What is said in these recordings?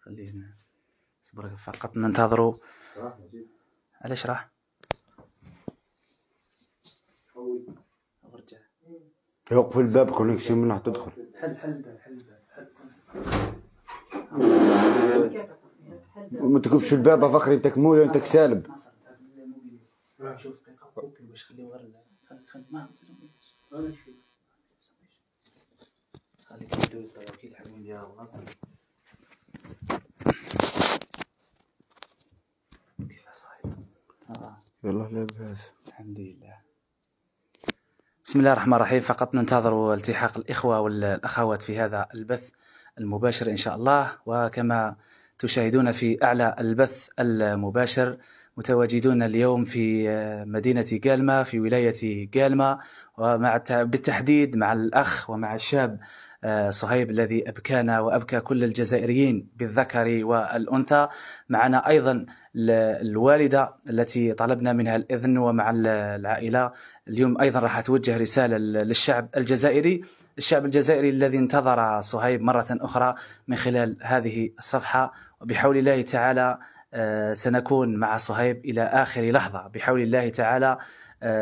خلينا صبر فقط ننتظروا. علاش راح؟ يوقف الباب كونيكسيون من راح تدخل. حل الباب ما تقفش الباب فخري، انت كمويه انت سالب. شوف دقيقة ممكن باش خليه غير خليك يدوز توكيل حلوين ديال الله. يلا لاباس الحمد لله. بسم الله الرحمن الرحيم. فقط ننتظر التحاق الإخوة والأخوات في هذا البث المباشر إن شاء الله. وكما تشاهدون في أعلى البث المباشر متواجدون اليوم في مدينة قالمة في ولاية قالمة، ومع بالتحديد مع الأخ ومع الشاب صهيب الذي أبكانا وأبكى كل الجزائريين بالذكر والأنثى. معنا أيضا الوالدة التي طلبنا منها الإذن، ومع العائلة اليوم أيضا راح توجه رسالة للشعب الجزائري، الشعب الجزائري الذي انتظر صهيب مرة أخرى من خلال هذه الصفحة. وبحول الله تعالى سنكون مع صهيب إلى آخر لحظة، بحول الله تعالى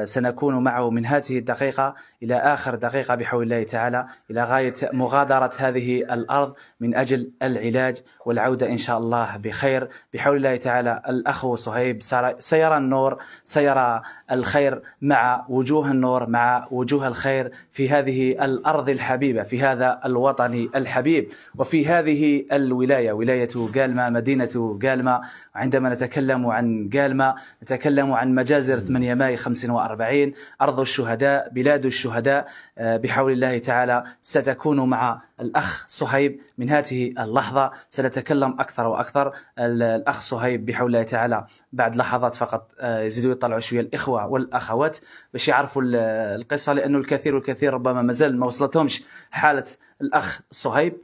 سنكون معه من هذه الدقيقة إلى آخر دقيقة بحول الله تعالى، إلى غاية مغادرة هذه الأرض من أجل العلاج والعودة إن شاء الله بخير بحول الله تعالى. الأخ صهيب سيرى النور، سيرى الخير مع وجوه النور، مع وجوه الخير في هذه الأرض الحبيبة، في هذا الوطن الحبيب، وفي هذه الولاية، ولاية قالمة، مدينة قالمة. عندما نتكلم عن قالمة نتكلم عن مجازر 8 ماي 45، أرض الشهداء، بلاد الشهداء. بحول الله تعالى ستكون مع الأخ صهيب من هذه اللحظة، سنتكلم أكثر وأكثر. الأخ صهيب بحول الله تعالى بعد لحظات فقط يزيدوا يطلعوا شوية الإخوة والأخوات باش يعرفوا القصة، لأنه الكثير ربما مازال ما وصلتهمش حالة الأخ صهيب.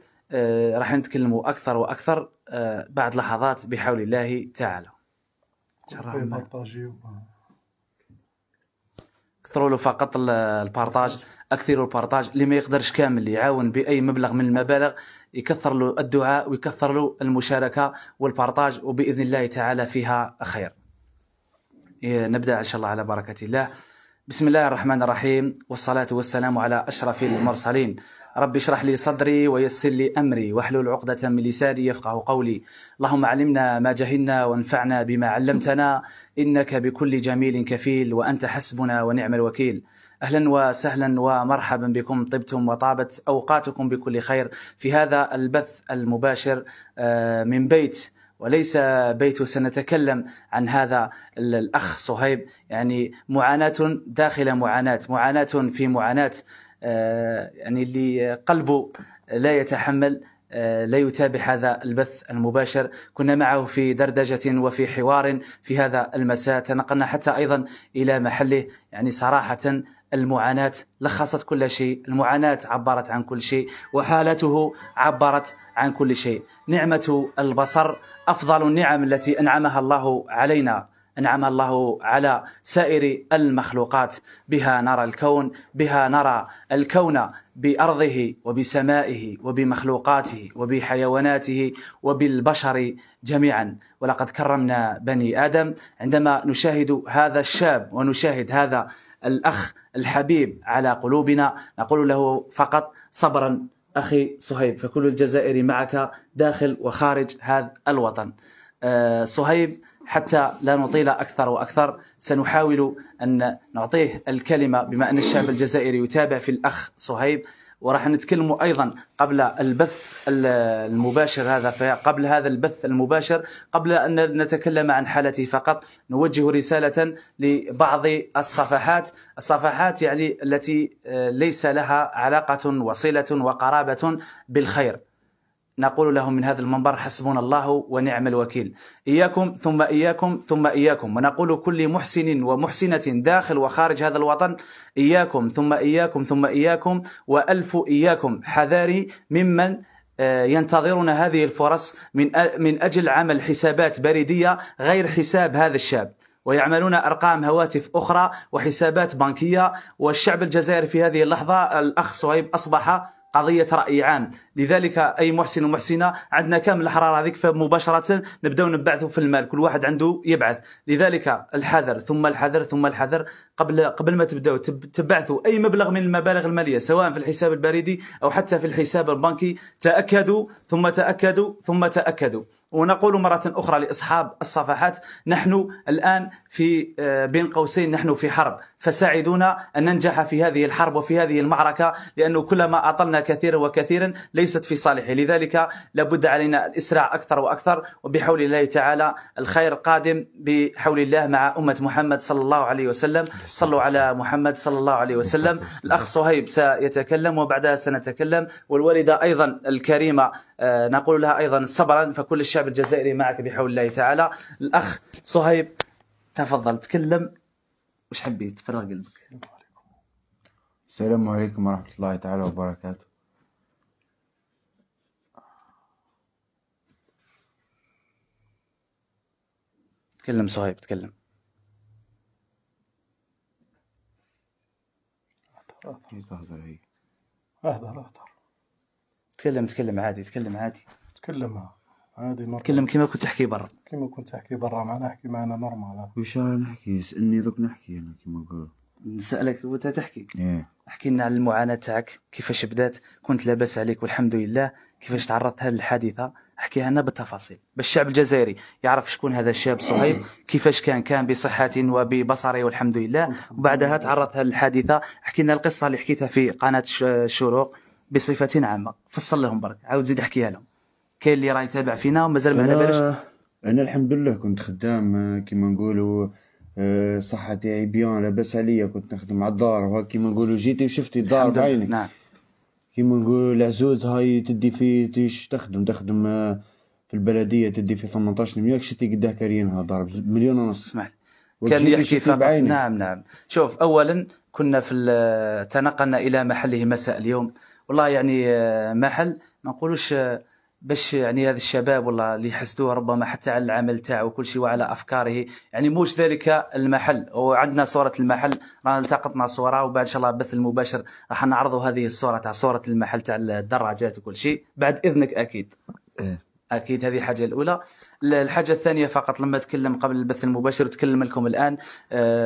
راح نتكلموا أكثر وأكثر بعد لحظات بحول الله تعالى. اكثروا له فقط البارطاج، اكثروا البارطاج. اللي ما يقدرش كامل يعاون باي مبلغ من المبالغ يكثر له الدعاء ويكثر له المشاركه والبارطاج، وباذن الله تعالى فيها خير. نبدا ان شاء الله على بركه الله. بسم الله الرحمن الرحيم، والصلاة والسلام على أشرف المرسلين. رب اشرح لي صدري ويسر لي أمري واحلل عقدة من لساني يفقه قولي. اللهم علمنا ما جهلنا وانفعنا بما علمتنا، إنك بكل جميل كفيل وأنت حسبنا ونعم الوكيل. أهلا وسهلا ومرحبا بكم، طبتم وطابت أوقاتكم بكل خير في هذا البث المباشر من بيت، وليس بيت. سنتكلم عن هذا الأخ صهيب، يعني معاناة داخل معاناة في معاناة. يعني اللي قلبه لا يتحمل لا يتابع هذا البث المباشر. كنا معه في دردجة وفي حوار في هذا المساء، تنقلنا حتى أيضا إلى محله. يعني صراحة المعاناة لخصت كل شيء، المعاناة عبرت عن كل شيء، وحالته عبرت عن كل شيء. نعمة البصر أفضل النعم التي أنعمها الله علينا، أنعمها الله على سائر المخلوقات. بها نرى الكون، بها نرى الكون بأرضه وبسمائه وبمخلوقاته وبحيواناته وبالبشر جميعا. ولقد كرمنا بني آدم. عندما نشاهد هذا الشاب ونشاهد هذا الأخ الحبيب على قلوبنا نقول له فقط صبرا أخي صهيب، فكل الجزائر معك داخل وخارج هذا الوطن. صهيب حتى لا نطيل أكثر وأكثر سنحاول أن نعطيه الكلمة، بما أن الشعب الجزائري يتابع في الأخ صهيب. وراح نتكلم أيضا قبل البث المباشر هذا، قبل هذا البث المباشر، قبل أن نتكلم عن حالته فقط نوجه رسالة لبعض الصفحات يعني التي ليس لها علاقة وصلة وقرابة بالخير. نقول لهم من هذا المنبر حسبنا الله ونعم الوكيل. إياكم ثم إياكم ثم إياكم. ونقول كل محسن ومحسنة داخل وخارج هذا الوطن إياكم ثم إياكم ثم إياكم وألف إياكم. حذاري ممن ينتظرون هذه الفرص من أجل عمل حسابات بريدية غير حساب هذا الشاب، ويعملون أرقام هواتف أخرى وحسابات بنكية. والشعب الجزائري في هذه اللحظة الأخ صهيب أصبح قضيه راي عام. لذلك اي محسن ومحسنه عندنا كامل الاحرار هذيك، فمباشره نبداو نبعثوا في المال، كل واحد عنده يبعث. لذلك الحذر ثم الحذر ثم الحذر. قبل ما تبداو تبعثوا اي مبلغ من المبالغ الماليه سواء في الحساب البريدي او حتى في الحساب البنكي، تاكدوا ثم تاكدوا ثم تاكدوا. ونقول مرة أخرى لأصحاب الصفحات، نحن الآن في بين قوسين نحن في حرب، فساعدونا أن ننجح في هذه الحرب وفي هذه المعركة، لأنه كلما أطلنا كثيرا وكثيرا ليست في صالحه. لذلك لابد علينا الإسراع أكثر وأكثر، وبحول الله تعالى الخير قادم بحول الله مع أمة محمد صلى الله عليه وسلم. صلوا على محمد صلى الله عليه وسلم. الأخ صهيب سيتكلم وبعدها سنتكلم، والوالدة أيضا الكريمة نقول لها أيضا صبرا، فكل الشعب الجزائري معك بحول الله تعالى. الأخ صهيب تفضل تكلم وش حبيت فرغ قلبك. السلام عليكم ورحمة الله تعالى وبركاته. تكلم صهيب تكلم. اهدر تكلم عادي، تكلم عادي، تكلم عادي، تكلم كما كنت تحكي برا، كما كنت تحكي برا معنا، احكي معنا نورمال. وش نحكي؟ اسألني دوك نحكي أنا كيما نقول. نسألك وانت تحكي. إيه. احكي لنا على المعاناة تاعك، كيفاش بدات، كنت لاباس عليك والحمد لله، كيفاش تعرضت هذه الحادثة، احكيها لنا بالتفاصيل باش الشعب الجزائري يعرف شكون هذا الشاب صهيب، كيفاش كان بصحة وببصره والحمد لله، وبعدها تعرضت هذه الحادثة. احكي لنا القصة اللي حكيتها في قناة الشروق بصفة عامة، فصل لهم برك، عاود زيد احكيها لهم. كاين اللي راه يتابع فينا ومازال ما على بالش. أنا الحمد لله كنت خدام كيما نقولوا، صحة تاعي بيان، لاباس عليا، كنت نخدم على الدار، وكيما نقولوا جيتي وشفتي الدار بعينك. نعم. كيما نقولوا العزوز هاي تدي في تيش تخدم في البلدية، تدي في 18 مليون، شتي قداه كارينها ضارب 1.5 مليون. اسمح كان يحكي فقط. نعم. شوف، أولا كنا تنقلنا إلى محله مساء اليوم، والله يعني محل ما نقولوش باش يعني هذا الشباب والله اللي يحسدوه ربما حتى على العمل تاعو وكل شيء وعلى افكاره، يعني موش ذلك المحل. وعندنا صوره المحل، رانا التقطنا صوره، وبعد ان شاء الله البث المباشر راح نعرضوا هذه الصوره تاع صوره المحل تاع الدراجات وكل شيء بعد اذنك اكيد. اكيد هذه الحاجه الاولى. الحاجه الثانيه فقط لما اتكلم قبل البث المباشر وتكلم لكم الان،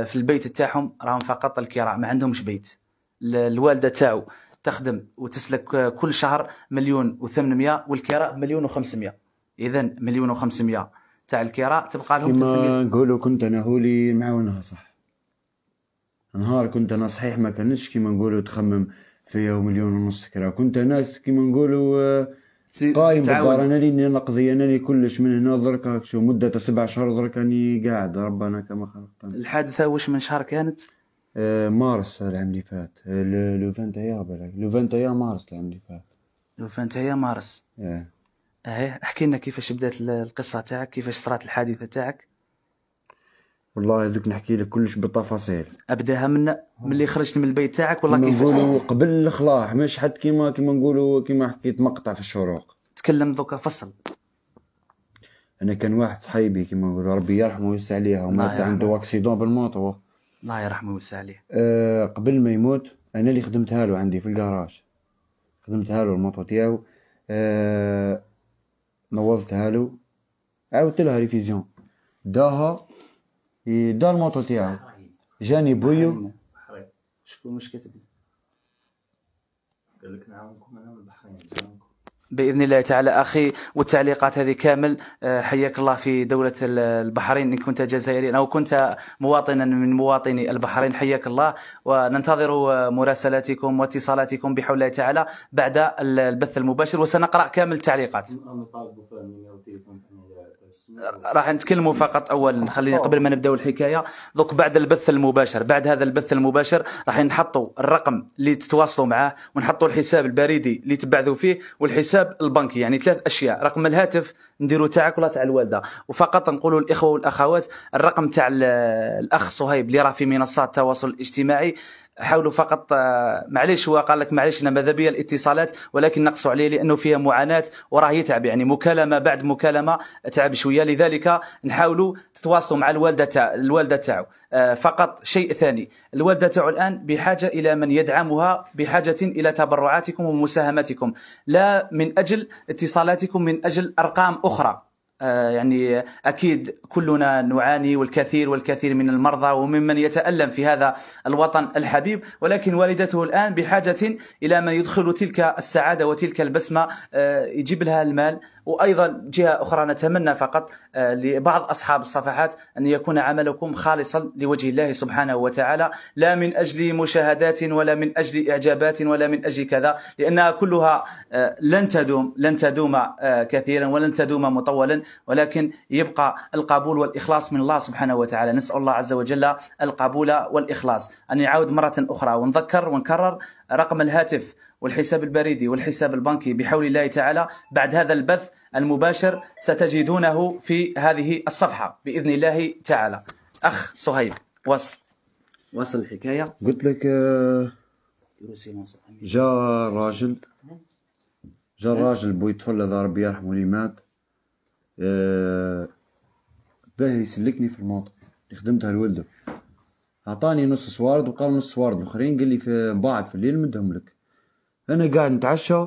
في البيت تاعهم راهم فقط الكراء، ما عندهمش بيت. الوالده تاعو تخدم وتسلك كل شهر 1,800,000 والكراء 1,500,000. إذا 1,500,000 تاع الكراء تبقى لهم. كما نقولوا كنت أنا هولي معاونها صح. نهار كنت أنا صحيح ما كانش كيما نقولوا تخمم فيا 1.5 مليون كراء، كنت ناس كيما نقولوا قايم بالدار، أنا اللي نقضي، أنا اللي كلش من هنا دركا شو مدة 7 شهور دركا راني قاعد، ربنا كما خلقتني. الحادثة واش من شهر كانت؟ مارس العام اللي فات، لو 21 مارس العام اللي فات. لو 21 مارس. احكي لنا كيفاش بدات القصة تاعك، كيفاش صرات الحادثة تاعك. والله دوك نحكي لك كلش بالتفاصيل. ابداها من اللي خرجت من البيت تاعك والله كيفاش؟ نقولوا قبل الاخلاح، مش حد كيما نقولوا كيما حكيت مقطع في الشروق. تكلم دوكا فصل. انا كان واحد صحيبي كيما نقولوا ربي يرحمه ويوسع عليه، ومات عنده اكسيدون بالموطو، الله يرحمه ويوسع عليه. قبل ما يموت انا اللي خدمتها له عندي في الكراج، خدمتها له الموطو تاعو، نوضتها له، عاودت لها ريفيزيون، داها دا الموطو تاعو، جاني بويو. شكون واش كاتب؟ قال لك نعاونكم انا والبحرين باذن الله تعالى اخي. والتعليقات هذه كامل، حياك الله في دوله البحرين، ان كنت جزائريا او كنت مواطنا من مواطني البحرين، حياك الله، وننتظر مراسلاتكم واتصالاتكم بحول الله تعالى بعد البث المباشر، وسنقرا كامل التعليقات. راح نتكلموا فقط اولا، خلينا قبل ما نبداو الحكايه دوك بعد البث المباشر. بعد هذا البث المباشر راح نحطوا الرقم اللي تتواصلوا معاه، ونحطوا الحساب البريدي اللي تبعثوا فيه، والحساب البنكي، يعني 3 اشياء، رقم الهاتف نديروا تاعك ولا تاع الوالده، وفقط نقولوا الاخوه والاخوات الرقم تاع الاخ صهيب اللي راه في منصات التواصل الاجتماعي حاولوا فقط معليش، هو قال لك معليش انا ماذا بيا الاتصالات، ولكن نقصوا عليه لانه فيها معاناه وراه يتعب، يعني مكالمه بعد مكالمه تعب شويه. لذلك نحاولوا تتواصلوا مع الوالده تاعو. فقط شيء ثاني، الوالده تاعو الان بحاجه الى من يدعمها، بحاجه الى تبرعاتكم ومساهماتكم، لا من اجل اتصالاتكم، من اجل ارقام اخرى. يعني أكيد كلنا نعاني، والكثير من المرضى وممن يتألم في هذا الوطن الحبيب، ولكن والدته الآن بحاجة إلى من يدخل تلك السعادة وتلك البسمة، يجيب لها المال. وأيضا جهة أخرى نتمنى فقط لبعض أصحاب الصفحات أن يكون عملكم خالصا لوجه الله سبحانه وتعالى، لا من أجل مشاهدات ولا من أجل إعجابات ولا من أجل كذا، لأنها كلها لن تدوم كثيرا ولن تدوم مطولا، ولكن يبقى القبول والإخلاص من الله سبحانه وتعالى. نسأل الله عز وجل القبول والإخلاص. أن يعود مرة أخرى ونذكر ونكرر رقم الهاتف والحساب البريدي والحساب البنكي بحول الله تعالى. بعد هذا البث المباشر ستجدونه في هذه الصفحة بإذن الله تعالى. أخ صهيب واصل الحكاية. قلت لك جاء راجل بوي طفل هذا ربي يرحمه اللي مات، باه يسلكني في الموطا اللي خدمتها لولده، اعطاني نص سوارد وقال نص سوارد الاخرين قال لي في بعد في الليل مدهم لك. انا قاعد نتعشى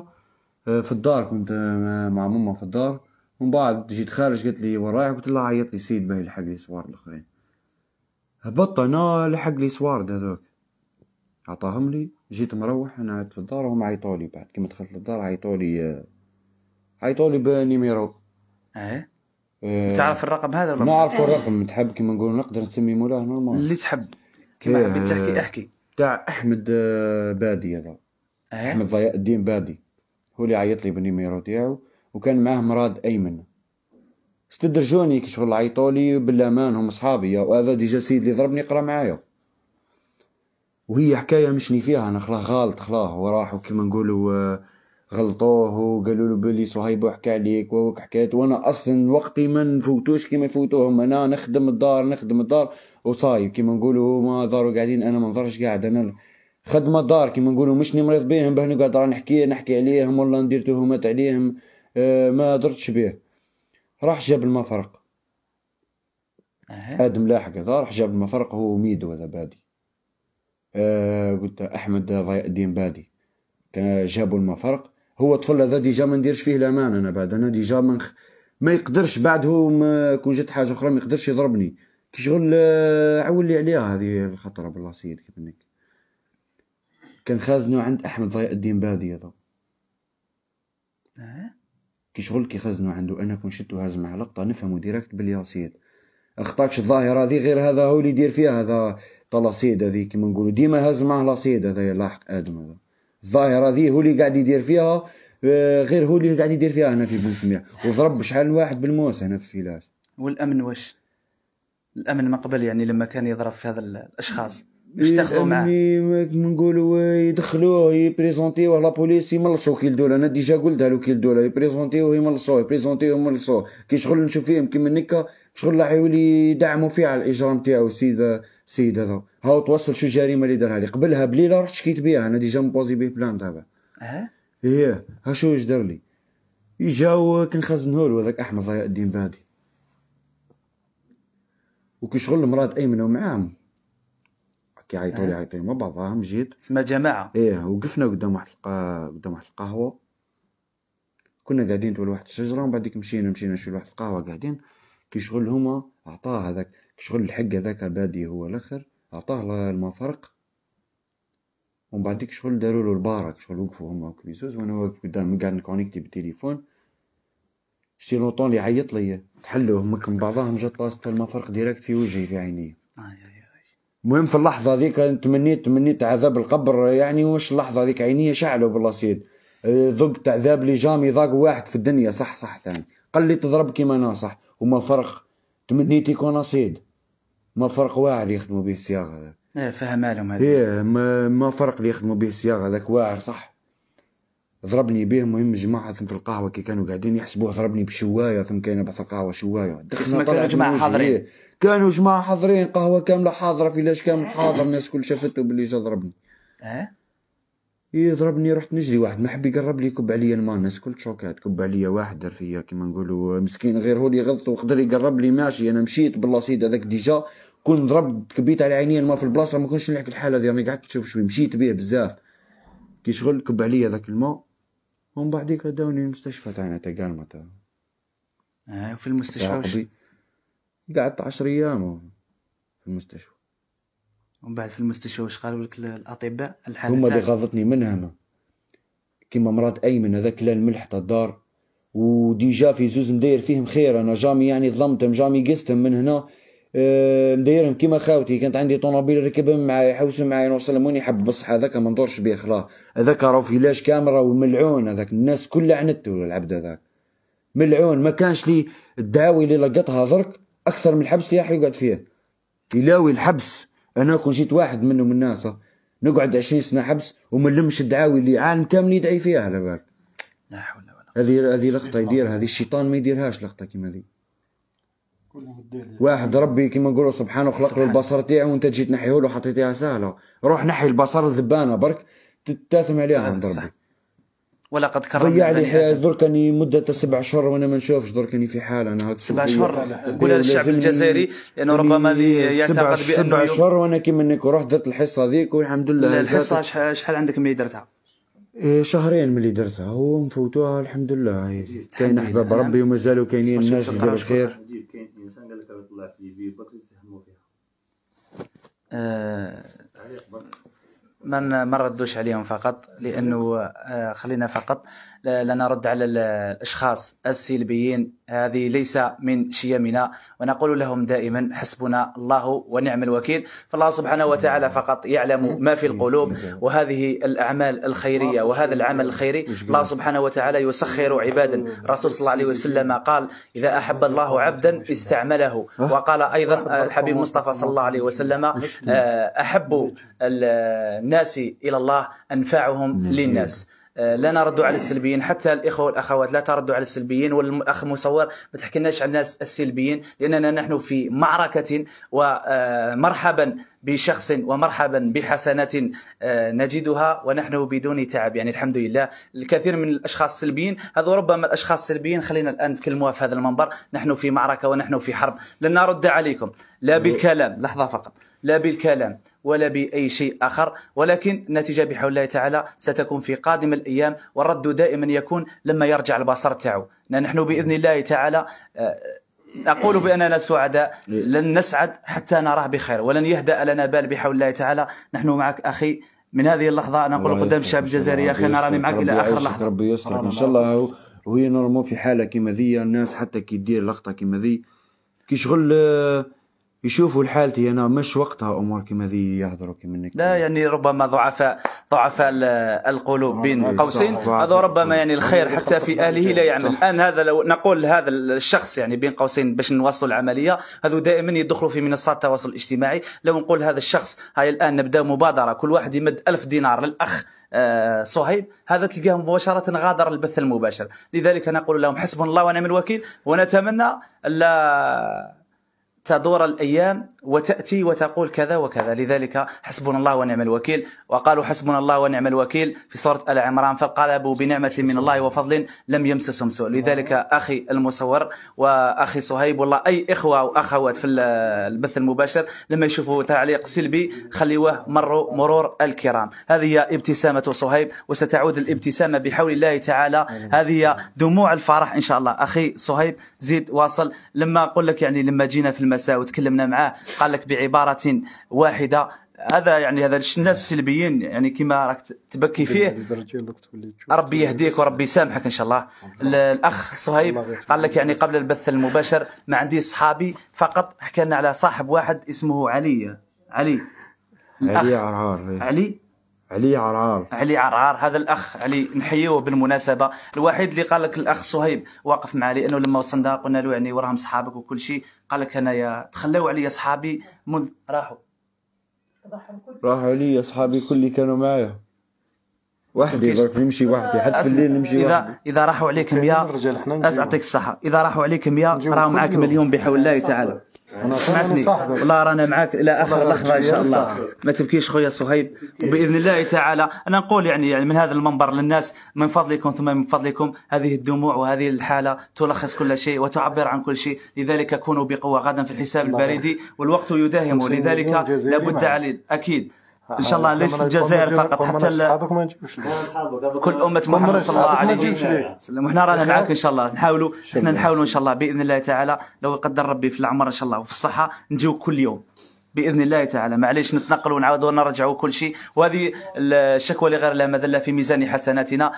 في الدار، كنت مع ماما في الدار، ومن بعد جيت خارج قالت لي وين رايح؟ قلت لها عيط لي سيد باه يلحق لي سوارد الاخرين. هبطت انا لحق لي سوارد هذوك عطاهم لي. جيت مروح انا قعدت في الدار وهم عيطوا لي، بعد كيما دخلت للدار عيطوا لي بنيميرو. تعرف الرقم هذا ولا؟ نعرف الرقم، تحب كيما نقول نقدر نسمي مولاه نورمال اللي تحب كيما حبيت تحكي احكي. تاع احمد بادي هذا. احمد ضياء الدين بادي هو اللي عيط لي بالنيميرو تاعو، وكان معاه مراد ايمن. استدرجوني كي شغل عيطوا لي بالامان، هم اصحابي، وهذا ديجا سيد اللي ضربني قرا معايا، وهي حكايه مشني فيها انا. خلاه غلط، خلاه وراحوا كيما نقولوا غلطوه وقالوا له بلي صهيب حكى عليك وهوك حكيت، وانا اصلا وقتي ما نفوتوش كيما يفوتوهم. انا نخدم الدار وصايب كيما نقولوا، ما داروا قاعدين انا ما نظرش قاعد، انا خدمه الدار كيما نقولوا، مش مريض بيهم باه نقعد نحكي عليهم ولا ندير تهمات عليهم. ما درتش بيه. راح جاب المفرق ادم لاحق هذا، راح جاب المفرق هو وميدو هذا بادي. قلت احمد ضياء الدين بادي كان جابوا المفرق. هو طفل هذا ديجا ما نديرش فيه الامان انا، بعد انا ديجا ما يقدرش بعد، هو كون جات حاجه اخرى ما يقدرش يضربني كي شغل. عول لي عليها هذه الخطره بالله سيد كيف منك. كان خازنه عند احمد ضياء الدين بادي هذا. كي شغل كي خزنه عنده، انا كون شتو هاز مع لقطه نفهمو ديريكت بلي يا سيد اخطاكش الظاهره هذه، غير هذا هو اللي يدير فيها، هذا طلاسيد هذه كيما نقولوا ديما هاز معاه لاصيد هذا لاحق ادم هذا. الظاهره هذه هو اللي قاعد يدير فيها، غير هو اللي قاعد يدير فيها هنا في بن سميع، وضرب شحال واحد بالموس هنا في الفيلاج. والامن واش؟ الامن من قبل يعني لما كان يضرب في هذا الاشخاص باش تاخذوا معاه؟ كيما نقولوا يدخلوه يبريزونتيوه لا بوليس يملصوا كي الدوله. انا ديجا قلتها له كي الدوله يبريزونتيوه يملصوه كي شغل نشوف فيهم كيما نكا شغل راح يولي يدعموا فيه على الاجرام تاعو. السيد هذا هاو توصل شو الجريمه اللي دارها لي قبلها بليله، رحت شكيت بها انا ديجا مبوزي به بلان تاعها. ايه ها شو ايش دار لي. يجاو كنخزنهولو هذاك احمد ضياء الدين بادي، وكي شغل مراد ايمن ومعاهم كي عيطوا لي مع بعضهم. جيت اسمها جماعه. ايه وقفنا قدام واحد القهوه، كنا قاعدين طول واحد الشجره، ومن بعد مشينا نشوف واحد القهوه قاعدين. كي شغل هما عطاه هذاك كي شغل الحق هذاك بادي هو الاخر، عطاه المفرق، ومن بعد شغل داروا له البارك شغل وقفوا هما كبيسوس، وانا واقف قدام قاعد نكونيكتي بالتليفون. شتي لوطون اللي عيط لي تحلوه هما من بعضهم، جات لاصت المفرق ديريكت في وجهي في عيني. المهم في اللحظه ذيك تمنيت عذاب القبر يعني. واش اللحظه ذيك عيني شعلوا بالله سيد، ذقت عذاب اللي جامي ذاق واحد في الدنيا. صح ثاني قال لي تضرب كيما انا صح، وما فرق تمنيت يكون اصيد، ما فرق واعر يخدموا به الصياغه هذا. فهم لهم هذا. ما فرق اللي يخدموا به الصياغه هذاك واعر صح. ضربني به. المهم جماعه ثم في القهوه كي كانوا قاعدين يحسبوه ضربني بشوايه، ثم كاينه بعد القهوه شوايه. كانوا جماعه حاضرين، كانوا جماعه حاضرين، قهوه كامله حاضره، فيلاج كامل حاضر، الناس كل شافته باللي جا ضربني. يضربني، رحت نجري، واحد ما حب يقرب لي، يكب عليا الماء، الناس كل شوكات، كب عليا واحد دار فيا كيما نقولوا مسكين، غير هو اللي غلط وقدر يقرب لي ماشي. انا مشيت باللاصيد هذاك ديجا، كون ضربت كبيت على عيني الماء في البلاصه، ما كنتش نلحق الحاله هذه، راني قعدت نشوف شوي، مشيت بيه بزاف كي شغل، كب عليا ذاك الماء، ومن بعديك داوني المستشفى تاعنا تاع قالمة. وفي المستشفى قعدت 10 ايام في المستشفى. ومن بعد في المستشفى واش قالوا لك الاطباء؟ الحاله هما اللي غاضتني منهم كيما مرات ايمن هذاك لا الملح تاع الدار، وديجا في زوز مداير فيهم خير، انا جامي يعني ظلمتهم، جامي قستهم من هنا، مدايرهم كيما خاوتي. كانت عندي طوموبيل ركبهم معايا، يحوسوا معايا، نوصلهم يحب بصح هذاك ما ندورش بيه خلاص، هذاك راهو فيلاج كاميرا وملعون، هذاك الناس كلها عنته العبد هذاك ملعون، ما كانش لي الدعاوي اللي لقطها درك اكثر من الحبس اللي راح يقعد فيه، يلاوي الحبس. انا كون جيت واحد منهم الناس نقعد 20 سنه حبس وما نلمش الدعاوي اللي عالم كامل يدعي فيها، على بالك. لا حول ولا قوه. هذه لقطه يديرها، هذه الشيطان ما يديرهاش لقطه كيما ذي. واحد ربي كيما نقولوا سبحانه خلق له البصر تاعو، وانت تجي تنحيه له حطيتيها سهله، روح نحي البصر الذبانه برك تتاثم عليها عند ربي. ولقد كرمنا ضيع لي دركني مده 7 اشهر وانا ما نشوفش، دركني في حال انا 7 اشهر قول للشعب الجزائري، لانه ربما اللي يعتقد بانه 7 اشهر وانا كيما انك رحت درت الحصه ذيك والحمد لله. الحصه شحال عندك ملي درتها؟ 2 شهرين ملي درتها، هو مفوتوها الحمد لله. كاين احباب ربي ومازالوا كاينين الناس يديروا الخير. كاين انسان قال لك راه طلع في فيديو تفهموا فيها. ما نردوش عليهم فقط، لانه خلينا فقط لا نرد على الاشخاص السلبيين، هذه ليس من شيمنا، ونقول لهم دائما حسبنا الله ونعم الوكيل، فالله سبحانه وتعالى فقط يعلم ما في القلوب، وهذه الاعمال الخيريه وهذا العمل الخيري الله سبحانه وتعالى يسخر عبادا. الرسول صلى الله عليه وسلم قال: اذا احب الله عبدا استعمله. وقال ايضا الحبيب المصطفى صلى الله عليه وسلم: احب الناس الى الله انفعهم للناس. لا نرد على السلبيين، حتى الإخوة والأخوات لا تردوا على السلبيين، والأخ مصور ما تحكيناش عن الناس السلبيين، لأننا نحن في معركة، ومرحبا بشخص ومرحبا بحسنة نجدها ونحن بدون تعب، يعني الحمد لله. الكثير من الأشخاص السلبيين هذو ربما الأشخاص السلبيين خلينا الآن نتكلموا في هذا المنبر، نحن في معركة ونحن في حرب، لن نرد عليكم لا بالكلام، لحظة فقط، لا بالكلام ولا بأي شيء آخر، ولكن النتيجة بحول الله تعالى ستكون في قادم الأيام، والرد دائما يكون لما يرجع البصر تاعو. نحن بإذن الله تعالى نقول بأننا سعداء، لن نسعد حتى نراه بخير، ولن يهدأ لنا بال بحول الله تعالى. نحن معك أخي من هذه اللحظة، نقول قدام الشعب الجزائري: أخي أنا راني معك إلى آخر لحظة. ربي يستر إن شاء الله. وهي نورمال في حالة كيما ذي، الناس حتى كي تدير لقطة كيما ذي كي شغل يشوفوا الحالتي انا مش وقتها امور كما ذي يحضروا كما انك. لا يعني ربما ضعفاء القلوب بين قوسين، هذا ربما يعني الخير حتى في اهله لا يعمل. الان هذا لو نقول هذا الشخص يعني بين قوسين باش نواصلوا العمليه، هذو دائما يدخلوا في منصات التواصل الاجتماعي. لو نقول هذا الشخص هاي الان نبدا مبادره، كل واحد يمد 1000 دينار للاخ صهيب، هذا تلقاه مباشرة غادر البث المباشر. لذلك نقول لهم حسبنا الله ونعم الوكيل، ونتمنى لا تدور الأيام وتأتي وتقول كذا وكذا. لذلك حسبنا الله ونعم الوكيل. وقالوا حسبنا الله ونعم الوكيل في سورة آل عمران: فانقلبوا بنعمة من الله وفضل لم يمسسهم سوء. لذلك أخي المصور وأخي صهيب، والله أي إخوة وأخوات في البث المباشر لما يشوفوا تعليق سلبي خليوه مرور الكرام. هذه هي ابتسامة صهيب، وستعود الابتسامة بحول الله تعالى. هذه هي دموع الفرح إن شاء الله. أخي صهيب زيد واصل. لما أقول لك يعني لما جينا في المساء وتكلمنا معاه قال لك بعبارة واحدة، هذا يعني هذا الناس السلبيين يعني كما راك تبكي فيه، ربي يهديك وربي يسامحك ان شاء الله. الاخ صهيب قال لك يعني قبل البث المباشر: ما عندي صحابي فقط، حكى لنا على صاحب واحد اسمه علي عرعار. علي عرعار. هذا الاخ علي نحييه بالمناسبه، الوحيد اللي قال لك الاخ صهيب واقف معاه، لانه لما وصلنا قلنا له يعني وراهم صحابك وكل شيء، قال لك انايا تخلوا علي اصحابي راحوا علي اصحابي كل كانوا معايا وحدي، برك نمشي وحدي حتى في الليل نمشي وحدي. اذا راحوا عليك 100 اعطيك الصحه، اذا راحوا عليك 100 راهو معك مليون بحول الله تعالى. سمعتني والله رانا معاك الى اخر لحظه ان شاء الله. ما تبكيش خويا صهيب، وباذن الله تعالى انا نقول يعني من هذا المنبر للناس من فضلكم ثم من فضلكم، هذه الدموع وهذه الحاله تلخص كل شيء وتعبر عن كل شيء، لذلك كونوا بقوه غدا في الحساب البريدي والوقت يداهم، لذلك لابد علي اكيد ان شاء الله ليس الجزائر فقط، حتى كل امه محمد صلى الله عليه وسلم. وحنا رانا معاك ان شاء الله، نحاولوا ان شاء الله باذن الله تعالى، لو قدر ربي في العمر ان شاء الله وفي الصحه نجيو كل يوم باذن الله تعالى. معليش نتنقلوا ونعاودوا نرجعوا كل شيء، وهذه الشكوى لغير لا مذله في ميزان حسناتنا،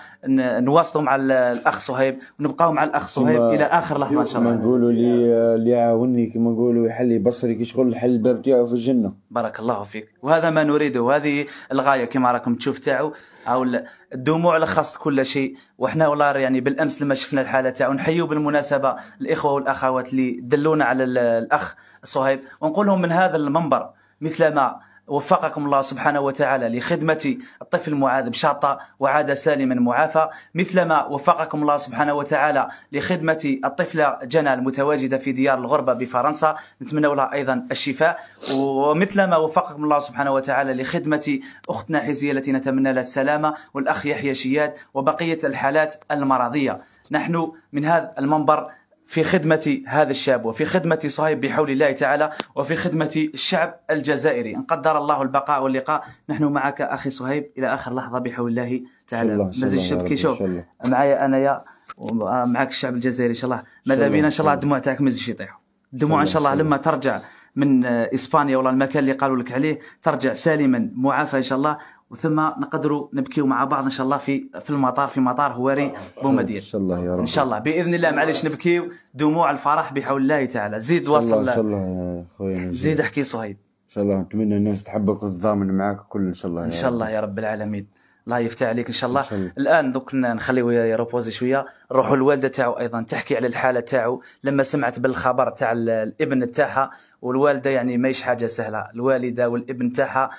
نواصلوا مع الاخ صهيب ونبقاو مع الاخ صهيب الى اخر لحظه ان شاء الله. نقولوا اللي يعاونني كما نقولوا يحلي بصري كي شغل حل الباب تاعو في الجنه. بارك الله فيك، وهذا ما نريده، وهذه الغايه كما راكم تشوف تاعو، او الدموع لخصت كل شيء. وحنا والله يعني بالامس لما شفنا الحاله تاعو نحيوا بالمناسبه الاخوه والاخوات اللي دلونا على الاخ صهيب، ونقول لهم من هذا المنبر مثلما وفقكم الله سبحانه وتعالى لخدمة الطفل معاذ بشاطة وعاد سالما معافى، مثلما وفقكم الله سبحانه وتعالى لخدمة الطفلة جنى المتواجدة في ديار الغربة بفرنسا، نتمنى لها أيضا الشفاء، ومثلما وفقكم الله سبحانه وتعالى لخدمة أختنا حزية التي نتمنى لها السلامة، والأخ يحيى شياد، وبقية الحالات المرضية. نحن من هذا المنبر في خدمة هذا الشاب وفي خدمة صهيب بحول الله تعالى، وفي خدمة الشعب الجزائري، إن قدر الله البقاء واللقاء نحن معك أخي صهيب إلى آخر لحظة بحول الله تعالى. مازال الشبكي شوف معايا أنايا ومعك الشعب الجزائري إن شاء الله، ماذا بينا إن شاء الله الدموع تاعك مازالش يطيحوا، الدموع إن شاء الله لما ترجع من إسبانيا ولا المكان اللي قالوا لك عليه ترجع سالما معافى إن شاء الله، وثم نقدروا نبكيو مع بعض ان شاء الله في المطار، في مطار هواري بومدين ان شاء الله يا رب، ان شاء الله باذن الله. معليش نبكيو دموع الفرح بحول الله تعالى. زيد واصل ان شاء الله يا خويا، زيد احكي صهيب ان شاء الله. نتمنى الناس تحبك وتضامن معاك كل ان شاء الله ان شاء الله يا رب العالمين. الله يفتح عليك ان شاء الله. الان دوك نخليو يروبوزي شويه، نروحوا الوالده تاعو ايضا تحكي على الحاله تاعو لما سمعت بالخبر تاع الابن تاعها، والوالده يعني ماهيش حاجه سهله، الوالده والابن تاعها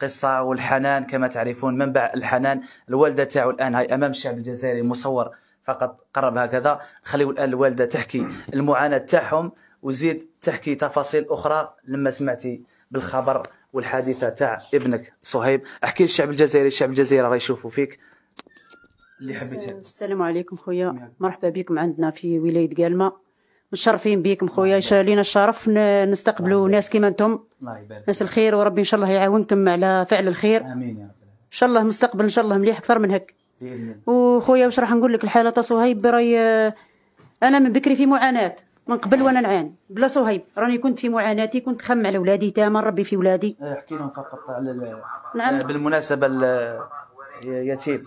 قصه، والحنان كما تعرفون منبع الحنان. الوالده تاعو الان هاي امام الشعب الجزائري مصور فقط قرب هكذا، خليو الان الوالده تحكي المعاناه تاعهم، وزيد تحكي تفاصيل اخرى لما سمعتي بالخبر والحادثه تاع ابنك صهيب. احكي الشعب الجزائري راه يشوفوا فيك اللي حبيت. السلام عليكم خويا، مرحبا بكم عندنا في ولايه قالمه، متشرفين بكم خويا، لينا الشرف نستقبلوا ناس كيما انتم، الله يبارك، ناس الخير، وربي ان شاء الله يعاونكم على فعل الخير، امين يا رب، ان شاء الله مستقبل ان شاء الله مليح اكثر من هيك باذن الله. وخويا واش راح نقول لك، الحاله تاع صهيب راهي انا من بكري في معاناه، من قبل وانا نعاني بلا صهيب، راني كنت في معاناتي، كنت خم على ولادي تاما، ربي في ولادي. احكي لهم فقط على نعم بالمناسبه يتيم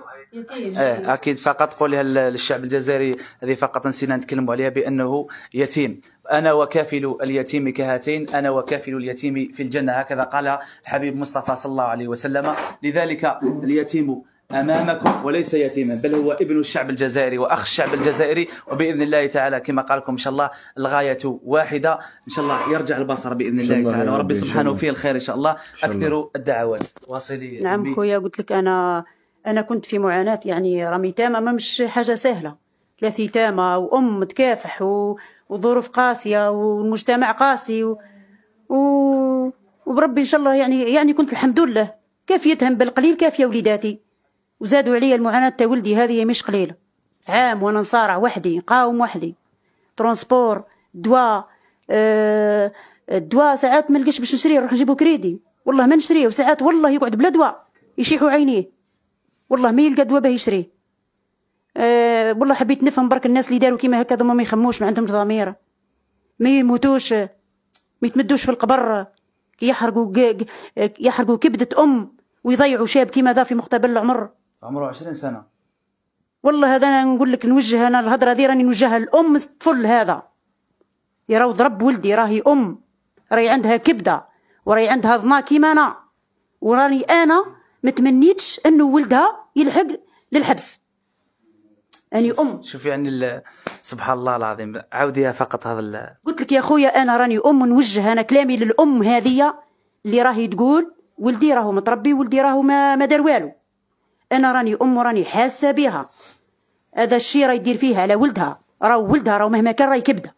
اكيد، فقط قولها للشعب الجزائري، هذه فقط نسينا نتكلموا عليها بانه يتيم. انا وكافل اليتيم كهاتين، انا وكافل اليتيم في الجنه، هكذا قال الحبيب مصطفى صلى الله عليه وسلم. لذلك اليتيم امامكم وليس يتيما، بل هو ابن الشعب الجزائري واخ الشعب الجزائري، وباذن الله تعالى كما قال لكم ان شاء الله الغايه واحده، ان شاء الله يرجع البصر باذن الله تعالى، وربي سبحانه فيه الخير ان شاء الله. اكثروا الدعوات. واصلي. نعم خويا، قلت لك انا كنت في معاناه، يعني رامي تامه ما مش حاجه سهله، 3 يتامى وام تكافح وظروف قاسيه والمجتمع قاسي وبربي ان شاء الله يعني كنت الحمد لله كافيتهم بالقليل، كافيه وليداتي، وزادوا عليا المعاناه تاع ولدي هذه مش قليله، عام وانا نصارع وحدي، نقاوم وحدي، ترونسبور، دواء، الدواء ساعات ما نلقاش باش نشريه، نروح نجيبو كريدي، والله ما نشريه، وساعات والله يقعد بلا دواء يشيحوا عينيه، والله ما يلقى دواء باه يشريه. والله حبيت نفهم برك الناس اللي داروا كيما هكا ما يخموش، ما عندهمش ضمير، ما يموتوش، ما يتمدوش في القبر، يحرقوا كبدة ويضيعوا شاب كيما ذا في مقتبل العمر، عمره 20 سنة. والله هذا انا نقول لك، نوجه انا الهضره هذه راني نوجهها للام الطفل هذا، يراو ضرب ولدي، راهي راهي عندها كبده وراهي عندها ضنا كيما انا، وراني انا ما تمنيتش انه ولدها يلحق للحبس، اني شوف يعني سبحان الله العظيم، عاوديها فقط هذا قلت لك يا خويا، انا راني نوجه انا كلامي للام هذه اللي راهي تقول ولدي راهو متربي، ولدي راهو ما دار والو، انا راني وراني حاسه بها، هذا الشيء راه يدير فيه على ولدها، راهو ولدها راهو مهما كان راهي كبده،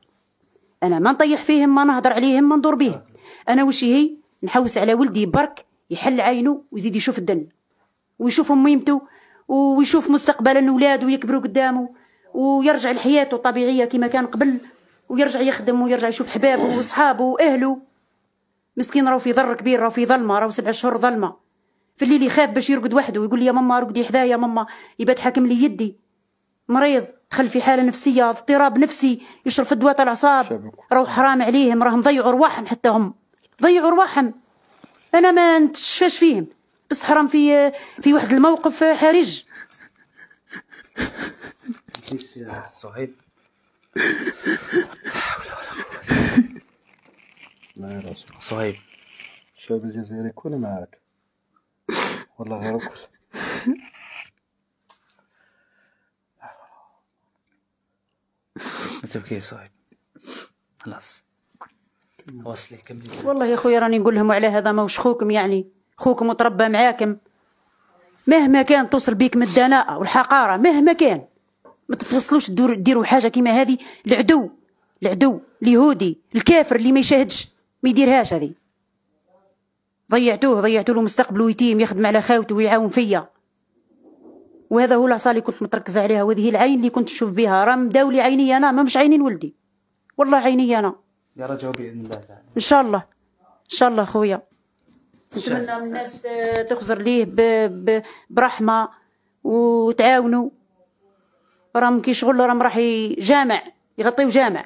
انا ما نطيح فيهم، ما نهضر عليهم، ما ندور بيهم. انا وش هي نحوس على ولدي برك يحل عينه ويزيد يشوف الدنيا ويشوف ميمته ويشوف مستقبل ولادو ويكبروا قدامه ويرجع لحياته الطبيعيه كما كان قبل، ويرجع يخدم ويرجع يشوف حبابه واصحابه واهله. مسكين راهو في ضر كبير، راهو في ظلمه، راهو 7 شهور ظلمه. في الليل يخاف باش يرقد وحده ويقول لي يا ماما رقدي حدايا، ماما يبات حاكم لي يدي. مريض دخل في حاله نفسيه، اضطراب نفسي، يشرب في ادوات الاعصاب. راهو حرام عليهم، راهم ضيعوا رواحهم، حتى هم ضيعوا رواحهم. انا ما نتشفاش فيهم، بس حرام في واحد الموقف حرج. صهيب لا يا رسول صهيب الشعب الجزائري كون معاك والله غير كل. ما تبكي صهيب، خلاص وصلي كملي. والله يا خويا راني نقول لهم على هذا، ماهوش خوكم يعني، خوكم وتربى معاكم. مهما كان توصل بيكم الدناءة والحقارة، مهما كان ما تتوصلوش ديروا حاجة كيما هذه. العدو اليهودي الكافر اللي ما يشاهدش ما يديرهاش هذه. ضيعتوا له مستقبله يتيم، يخدم على خاوته ويعاون فيا. وهذا هو العصا اللي كنت متركزه عليها، وهذه العين اللي كنت نشوف بها. راه مداولي عيني انا، ما مش عينين ولدي، والله عيني انا. يا رجاء باذن الله تعالى ان شاء الله ان شاء الله خويا. نتمنى من الناس تخزر ليه برحمه وتعاونوا. راهم كي شغل راهم راح جامع يغطيو جامع،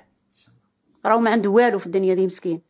راهو ما عنده والو في الدنيا دي مسكين.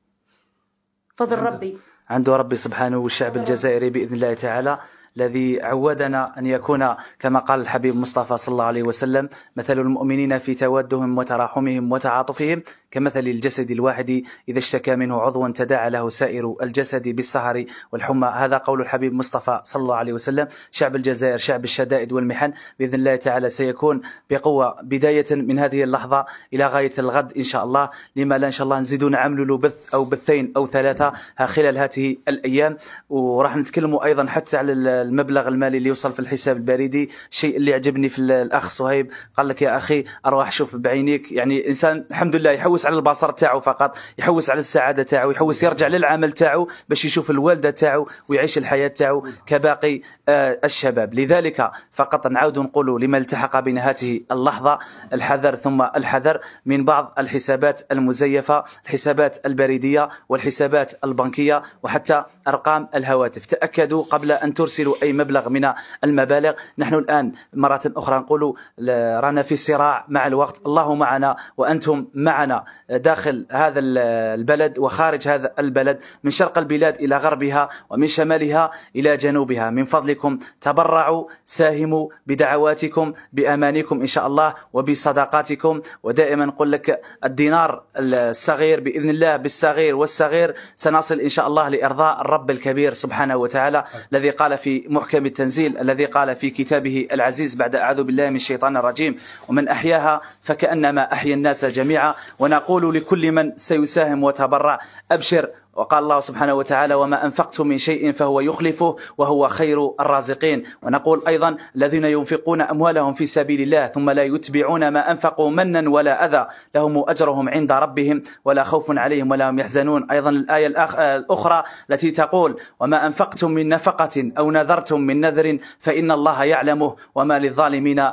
فضل ربي عنده ربي سبحانه، والشعب الجزائري بإذن الله تعالى الذي عودنا أن يكون كما قال الحبيب مصطفى صلى الله عليه وسلم: مثل المؤمنين في تودهم وتراحمهم وتعاطفهم كمثل الجسد الواحد إذا اشتكى منه عضو تداعى له سائر الجسد بالسهر والحمى. هذا قول الحبيب مصطفى صلى الله عليه وسلم. شعب الجزائر شعب الشدائد والمحن، بإذن الله تعالى سيكون بقوة بداية من هذه اللحظة إلى غاية الغد إن شاء الله. لما لا إن شاء الله نزيدوا نعملوا له بث أو بثين أو 3 خلال هذه الأيام. وراح نتكلموا أيضا حتى على المبلغ المالي اللي يوصل في الحساب البريدي. الشيء اللي عجبني في الأخ صهيب قال لك: يا أخي أروح شوف بعينيك. يعني إنسان الحمد لله يحوس على البصر تاعو فقط، يحوس على السعادة تاعو، يحوس يرجع للعمل تاعو باش يشوف الوالدة تاعو ويعيش الحياة تاعو كباقي الشباب. لذلك فقط نعود نقول لما التحق بنا هذه اللحظة: الحذر ثم الحذر من بعض الحسابات المزيفة، الحسابات البريدية والحسابات البنكية وحتى أرقام الهواتف. تأكدوا قبل أن ترسلوا أي مبلغ من المبالغ. نحن الآن مرة أخرى نقول رانا في صراع مع الوقت. الله معنا وأنتم معنا داخل هذا البلد وخارج هذا البلد، من شرق البلاد إلى غربها ومن شمالها إلى جنوبها. من فضلكم تبرعوا، ساهموا بدعواتكم، بأمانكم إن شاء الله وبصداقاتكم. ودائما نقول لك: الدينار الصغير بإذن الله بالصغير والصغير سنصل إن شاء الله لإرضاء الرب الكبير سبحانه وتعالى، الذي قال في محكم التنزيل، الذي قال في كتابه العزيز بعد أعوذ بالله من الشيطان الرجيم: ومن أحياها فكأنما أحيا الناس جميعا. ونقول لكل من سيساهم وتبرع: أبشر. وقال الله سبحانه وتعالى: وما أنفقتم من شيء فهو يخلفه وهو خير الرازقين. ونقول أيضا: الذين ينفقون أموالهم في سبيل الله ثم لا يتبعون ما أنفقوا منا ولا أذى لهم أجرهم عند ربهم ولا خوف عليهم ولا هم يحزنون. أيضا الآية الأخرى التي تقول: وما أنفقتم من نفقة أو نذرتم من نذر فإن الله يعلمه وما للظالمين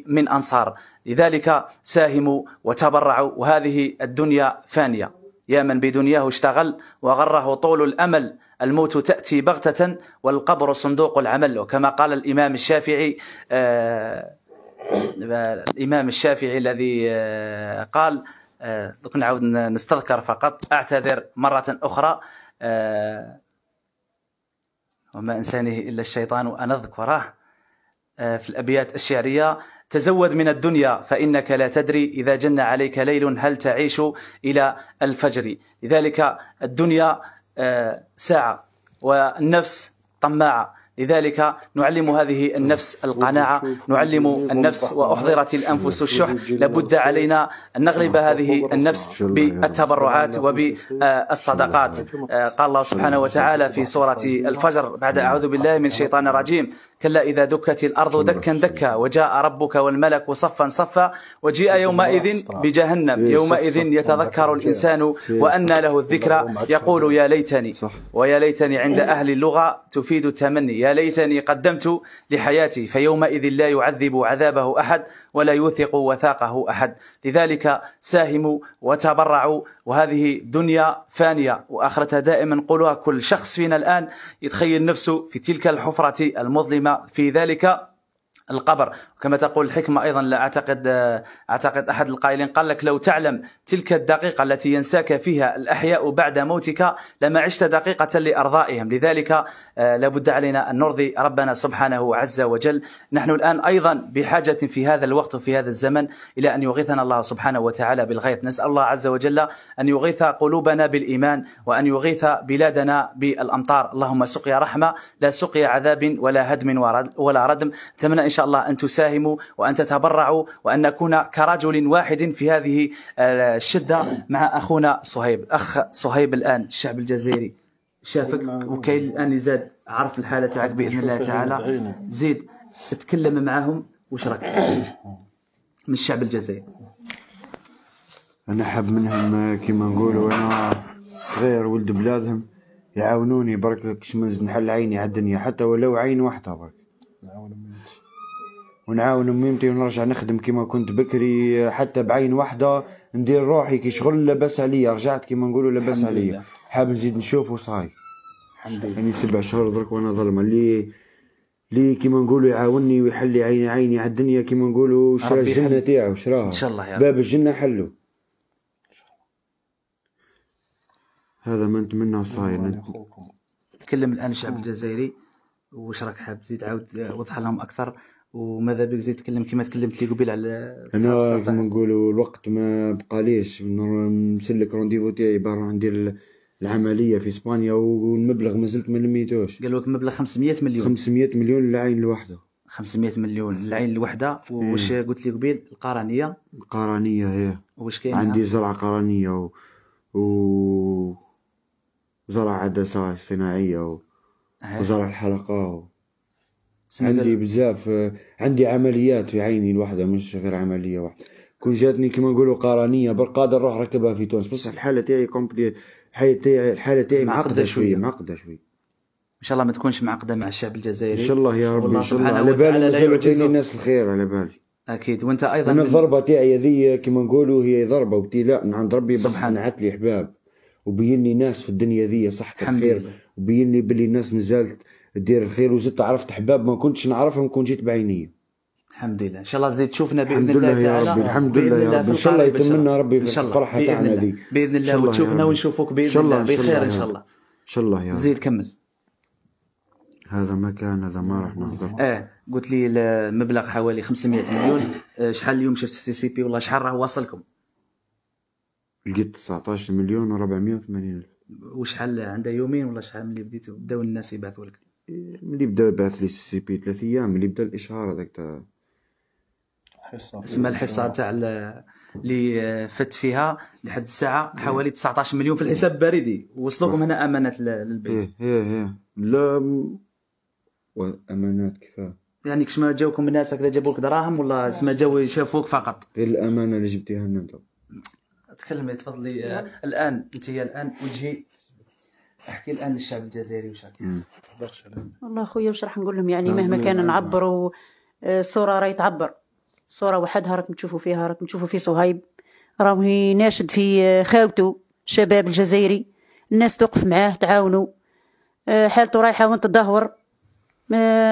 من أنصار. لذلك ساهموا وتبرعوا، وهذه الدنيا فانية. يا من بدنياه اشتغل وغره طول الأمل، الموت تأتي بغتة والقبر صندوق العمل. وكما قال الإمام الشافعي الذي قال، نعود نستذكر فقط، أعتذر مرة أخرى: وما أنسانه إلا الشيطان وأنا أذكره، في الأبيات الشعرية: تزود من الدنيا فإنك لا تدري إذا جن عليك ليل هل تعيش إلى الفجر. لذلك الدنيا ساعة والنفس طماعة. لذلك نعلم هذه النفس القناعة، نعلم النفس وأحضرت الأنفس الشح. لابد علينا أن نغلب هذه النفس بالتبرعات وبالصدقات. قال الله سبحانه وتعالى في سورة الفجر بعد أعوذ بالله من الشيطان الرجيم: كلا إذا دكت الأرض دكا دكا وجاء ربك والملك صفا صفا وجيء يومئذ بجهنم يومئذ يتذكر الإنسان وأنى له الذكرى يقول يا ليتني، ويا ليتني عند أهل اللغة تفيد التمني، يا ليتني قدمت لحياتي، فيومئذ لا يعذب عذابه أحد ولا يوثق وثاقه أحد. لذلك ساهموا وتبرعوا، وهذه دنيا فانية وآخرتها دائما قولها. كل شخص فينا الآن يتخيل نفسه في تلك الحفرة المظلمة في ذلك القبر. وكما تقول الحكمة أيضا، لا أعتقد أحد القائلين قال لك: لو تعلم تلك الدقيقة التي ينساك فيها الأحياء بعد موتك لما عشت دقيقة لأرضائهم. لذلك لابد علينا أن نرضي ربنا سبحانه عز وجل. نحن الآن أيضا بحاجة في هذا الوقت وفي هذا الزمن إلى أن يغيثنا الله سبحانه وتعالى بالغيث. نسأل الله عز وجل أن يغيث قلوبنا بالإيمان وأن يغيث بلادنا بالأمطار. اللهم سقيا رحمة لا سقيا عذاب ولا هدم ولا ردم. أتمنى إن شاء الله أن تساهموا وأن تتبرعوا وأن نكون كرجل واحد في هذه الشدة مع أخونا صهيب. أخ صهيب، الآن الشعب الجزائري شافك وكاين الآن يزاد عرف الحالة تاعك بإذن الله تعالى. زيد تتكلم معهم، وش راك من الشعب الجزائري؟ أنا حاب منهم كيما نقولوا، أنا صغير ولد بلادهم، يعاونوني برك كش ما نزيد نحل عيني على الدنيا، حتى ولو عين واحدة برك. ونعاون ميمتي ونرجع نخدم كيما كنت بكري، حتى بعين واحدة ندير روحي كي شغل لاباس عليا، رجعت كيما نقولوا لاباس عليا. حاب نزيد نشوف وصاي الحمد لله. يعني 7 شهور درك وانا ظلمة لي كيما نقولوا يعاوني ويحل لي عيني على الدنيا كيما نقولوا. شرا الجنة تاعو شراها إن شاء الله يا رب. باب الجنة حلو. هذا ما نتمنى وصاي. تكلم الآن الشعب الجزائري، وش راك حاب تزيد عاود وضح لهم أكثر، وماذا بك زيد تكلم كما تكلمت لي قبيل على انا كما نقولوا الوقت ما بقاليش نسلك رونديفو تاعي باه ندير العمليه في اسبانيا، والمبلغ مازلت ما لميتوش. قالوا لك مبلغ 500 مليون. 500 مليون للعين الواحده. 500 مليون للعين الوحده. واش قلت لي قبيل؟ القرنيه هي واش كاين؟ عندي زرعه قرنيه و زرع عدسه اصطناعيه وزرع الحلقه عندي بزاف. عندي عمليات في عيني الواحدة، مش غير عملية واحدة. كون جاتني كما نقولوا قرنية برك قادر نروح ركبها في تونس، بصح الحالة تاعي الحالة تاعي معقدة شوية. إن شاء الله ما تكونش معقدة مع الشعب الجزائري. إن شاء الله يا رب. إن شاء الله. على بالي الناس الخير على بالي. أكيد. وأنت أيضا أنا الضربة تاعي هذه كما نقولوا هي ضربة وابتلاء من عند ربي، بس نعت لي أحباب وبيني ناس في الدنيا ذي صحة الخير، وبيني باللي الناس مازالت دير الخير، وزدت عرفت احباب ما كنتش نعرفهم كون جيت بعيني. الحمد لله. ان شاء الله تزيد تشوفنا باذن الله تعالى. الحمد لله يا رب. ان شاء الله يتمنى ربي في الفرحه تاعنا ذي باذن الله، وتشوفنا ونشوفك باذن الله بخير ان شاء الله. ان شاء الله يا رب. زيد كمل. هذا ما كان، هذا ما راح نفضل. قلت لي المبلغ حوالي 500 مليون. شحال اليوم شفت السي سي بي والله شحال راه واصلكم؟ لقيت 19 مليون و480 الف. وشحال عندها يومين ولا شحال ملي بديتوا بداو الناس يبعثوا لك؟ ملي بدا يبعث لي السي بي 3 ايام، ملي بدا الاشهار هذاك تاع اسمها الحصه تاع اللي فت فيها لحد الساعه حوالي 19 مليون في الحساب البريدي. وصلوكم هنا امانات للبيت؟ ايه لا امانات كيفاه يعني كش ما جاوكم الناس هكذا جابوك دراهم ولا اسمها جاو يشافوك فقط؟ غير الامانه اللي جبتيها لنا انت. تكلمي تفضلي. الان انت الان وجهي احكي الان للشعب الجزائري وش راكي؟ والله خويا واش راح نقول لهم؟ يعني مهما كان نعبروا الصوره راهي تعبر. صوره وحدها راكم تشوفوا فيها، راكم تشوفوا في صهيب راهو ناشد في خاوته الشباب الجزائري، الناس توقف معاه تعاونوا، حالته رايحه وانت تدهور،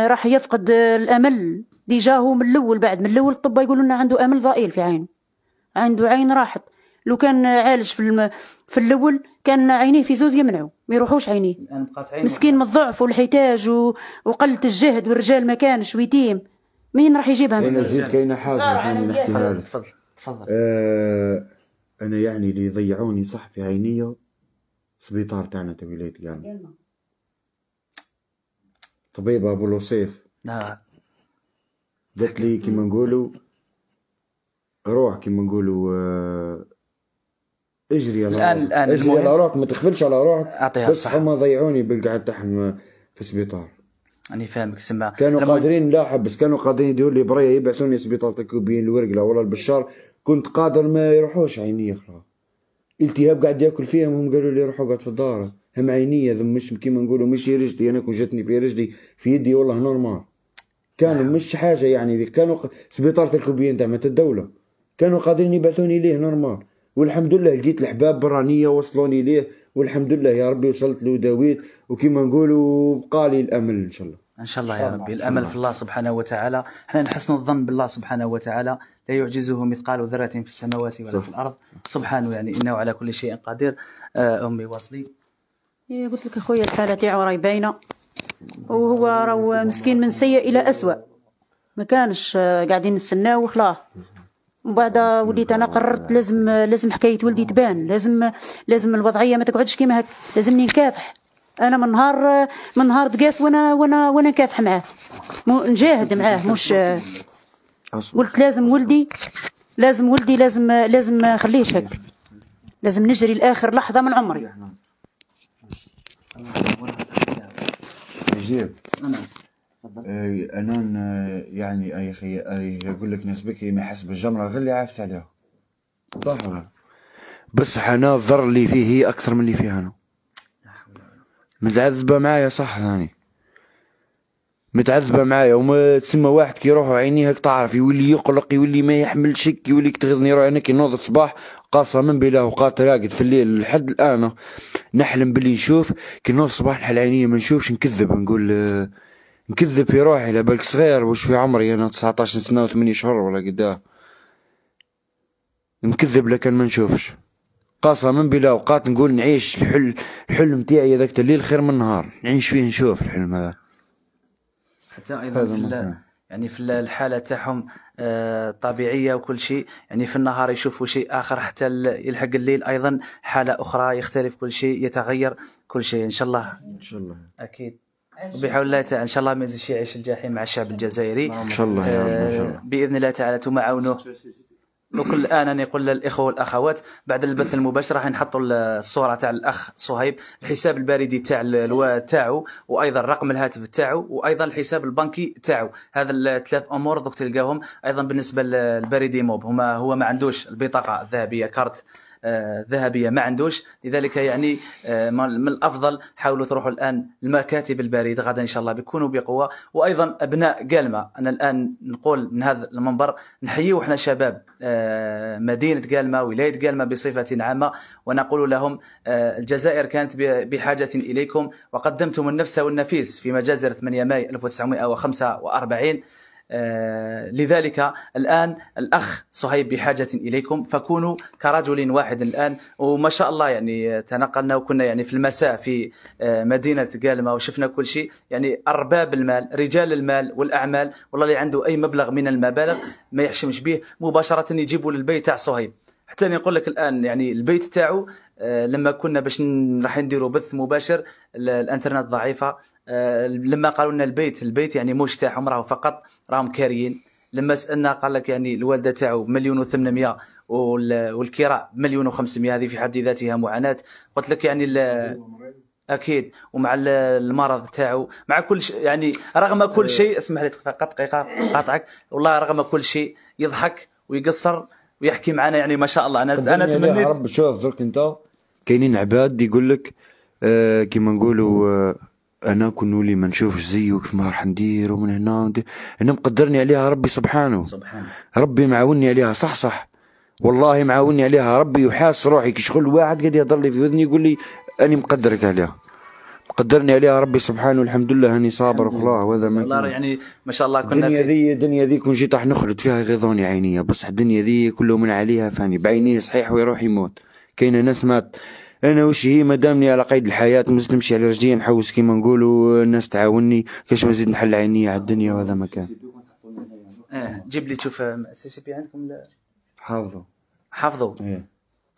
راح يفقد الامل. ديجا هو من الاول، بعد من الاول الطب يقولوا لنا عنده امل ضئيل في عينه، عنده عين راحت. لو كان عالج في الاول كان عينيه في زوز يمنعوا ما يروحوش عينيه. مسكين من الضعف والحتاج وقله الجهد، والرجال ما كانش ويتيم، مين راح يجيبها؟ انا زيد كاينه حاجه نحكيها لك. تفضل. انا يعني اللي ضيعوني صح في عينيه سبيطار تاعنا تا ولايه كامل. طبيبة ابو لوصيف قالت لي كيما نقولوا روح كيما نقولوا اجري الان اجري على روحك، ما تغفلش على روحك. اعطيها بس الصحة. هما ضيعوني بالقعد تاعهم في السبيطار. راني فاهمك. سما كانوا قادرين لاحظ، بس كانوا قادرين يديروا لي بريه يبعثوني سبيطار الكوبيين الورقله ولا البشار، كنت قادر ما يروحوش عينيه خلاص. التهاب قاعد ياكل فيهم، هم قالوا لي روح اقعد في الدار. هم عينيه ذم مش كيما نقولوا مش رجلي، انا كون جاتني في رجلي في يدي والله نورمال. كانوا مش حاجه يعني، كانوا سبيطار الكوبيين تاع الدوله كانوا قادرين يبعثوني ليه نورمال. والحمد لله لقيت الحباب برانيه وصلوني ليه، والحمد لله يا ربي وصلت له وداويت، وكيما نقولوا بقى لي الامل ان شاء الله. ان شاء الله يا ربي. الامل في الله سبحانه وتعالى. احنا نحسن الظن بالله سبحانه وتعالى، لا يعجزه مثقال ذرة في السماوات ولا في الارض سبحانه، يعني انه على كل شيء قدير. امي واصلي. قلت لك اخويا الحاله تاعو راهي باينه، وهو راهو مسكين من سيء الى اسوأ. ما كانش قاعدين نستناو وخلاص. ومن بعد وليت انا قررت لازم حكايه ولدي تبان، لازم الوضعيه ما تقعدش كيما هك، لازمني نكافح. انا من نهار تقاس وانا نكافح معاه، نجاهد معاه. مش قلت لازم ولدي لازم خليش هك، لازم نجري لاخر لحظه من عمري. نجيب انا يعني اي اخي يقول لك ناس بكي ما يحس بالجمره غير اللي عافس عليها، صح ولا؟ بس انا الضر اللي فيه هي اكثر من اللي فيها انا. متعذبه معايا صح ثاني، متعذبه معايا. وما تسمى واحد كي يروح عينيه هك تعرف يولي يقلق، يولي ما يحمل شك، يولي تغيظني روحي. انا كي نوض الصباح قسما بالله وقات راقد في الليل لحد الان نحلم باللي نشوف. كي نوض الصباح نحل عينيه ما نشوفش، نكذب نقول نكذب في روحي. لا بالك صغير واش في عمري انا 19 سنه و8 شهور ولا قداه، نكذب لكن ما نشوفش. قسما بالله وقات نقول نعيش الحلم تاعي هذاك الليل خير من النهار نعيش فيه نشوف الحلم هذا. حتى ايضا يعني في الحاله تاعهم طبيعيه وكل شيء، يعني في النهار يشوفوا شيء اخر، حتى يلحق الليل ايضا حاله اخرى، يختلف كل شيء، يتغير كل شيء. ان شاء الله ان شاء الله اكيد وبحول الله تعالى ان شاء الله ما يزيدش يعيش الجحيم مع الشعب الجزائري ان شاء الله يا رب ان شاء الله باذن الله تعالى تمعونه. وكل الان نقول للاخوه والاخوات بعد البث المباشر راح نحطوا الصوره تاع الاخ صهيب، الحساب البريدي تاعو وايضا رقم الهاتف تاعو وايضا الحساب البنكي تاعو. هذا الثلاث امور دوك تلقاهم. ايضا بالنسبه للبريدي موب هو ما عندوش البطاقه الذهبيه، كارت ذهبيه ما عندوش، لذلك يعني من الافضل حاولوا تروحوا الان المكاتب البريد، غدا ان شاء الله بيكونوا بقوه. وايضا ابناء قالمه، انا الان نقول من هذا المنبر نحييو احنا شباب مدينه قالمه ولايه قالمه بصفه عامه، ونقول لهم الجزائر كانت بحاجه اليكم، وقدمتم النفس والنفيس في مجازر 8 ماي 1945. لذلك الآن الأخ صهيب بحاجة إليكم، فكونوا كرجل واحد الآن. وما شاء الله يعني تنقلنا وكنا يعني في المساء في مدينة قالمة وشفنا كل شيء، يعني أرباب المال رجال المال والأعمال والله اللي عنده أي مبلغ من المبالغ ما يحشمش به مباشرة يجيبوا للبيت تاع صهيب. حتى نقول لك الآن يعني البيت تاعو لما كنا باش راح نديروا بث مباشر الانترنت ضعيفة، لما قالوا لنا البيت يعني موش تاعهم راهم كاريين. لما سالنا قال لك يعني الوالده تاعو 1,800,000 والكراء 1,500,000، هذه في حد ذاتها معاناه. قلت لك يعني اكيد، ومع المرض تاعو مع كل شيء يعني رغم كل شيء، اسمح لي دقيقه قاطعك، والله رغم كل شيء يضحك ويقصر ويحكي معنا، يعني ما شاء الله. انا تمنيت يا رب. شوف درك انت كاينين عباد يقول لك كيما نقولوا انا كون نولي ما نشوفش زيك كيف ما راح ندير ومن هنا انا مقدرني عليها ربي سبحانه. ربي معاوني عليها صح والله معاوني عليها ربي. وحاس روحي كي شغل واحد قاعد يهضر لي في اذني يقول لي اني مقدرك عليها، مقدرني عليها ربي سبحانه. والحمد لله هاني صابر وخلاص. وهذا ما والله يعني ما شاء الله كنا الدنيا ذي كون جيت راح نخرج فيها يغيظوني عينيا، بصح الدنيا ذي كله من عليها فاني بعينيه صحيح ويروح يموت. كاينه ناس مات، انا وش هي مادامني على قيد الحياه ما نمشي على رجلي نحوس كيما نقولوا الناس تعاوني كاش ما نزيد نحل عيني على الدنيا. وهذا مكان جيب لي تشوف سي سي بي عندكم حافظوا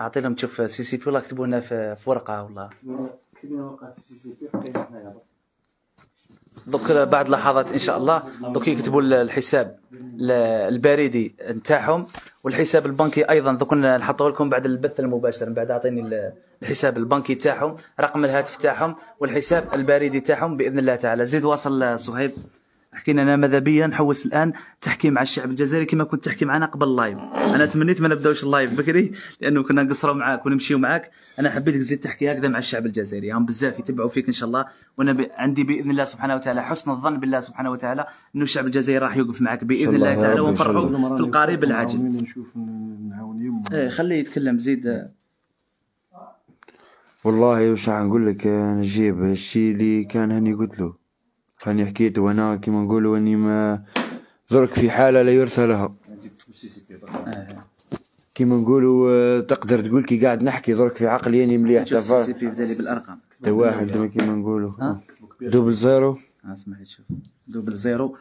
اعطي لهم تشوف سي سي بي ولا كتبوا لنا في ورقه والله كتبنا ورقه في سي سي بي حطينا هنايا. دوك بعد لحظات ان شاء الله دوك يكتبوا الحساب البريدي نتاعهم والحساب البنكي ايضا. دوك نحطوه لكم بعد البث المباشر، من بعد اعطيني الحساب البنكي تاعهم، رقم الهاتف تاعهم والحساب البريدي تاعهم باذن الله تعالى. زيد واصل صهيب، حكينا انا ماذا بيا نحوس الان تحكي مع الشعب الجزائري كما كنت تحكي معنا قبل اللايف. انا تمنيت ما نبداوش اللايف بكري لانه كنا نقصروا معاك ونمشيو معاك. انا حبيتك تزيد تحكي هكذا مع الشعب الجزائري، هم بزاف يتبعوا فيك ان شاء الله، وانا عندي باذن الله سبحانه وتعالى حسن الظن بالله سبحانه وتعالى انه الشعب الجزائري راح يوقف معك باذن الله تعالى ونفرحوا في القريب العاجل. نشوف نعاون يمه. خليه يتكلم زيد. والله واش راح نقول لك، نجيب الشيء اللي كان هاني قلت له، هاني حكيت وانا كيما نقولوا اني ما ضرك في حاله لا يرثى لها. كيما نقولوا تقدر تقول كي قاعد نحكي ضرك في عقلي اني مليح. سي بي بدالي بالارقام واحد كيما نقولوا 00 اسمح لي تشوف 00.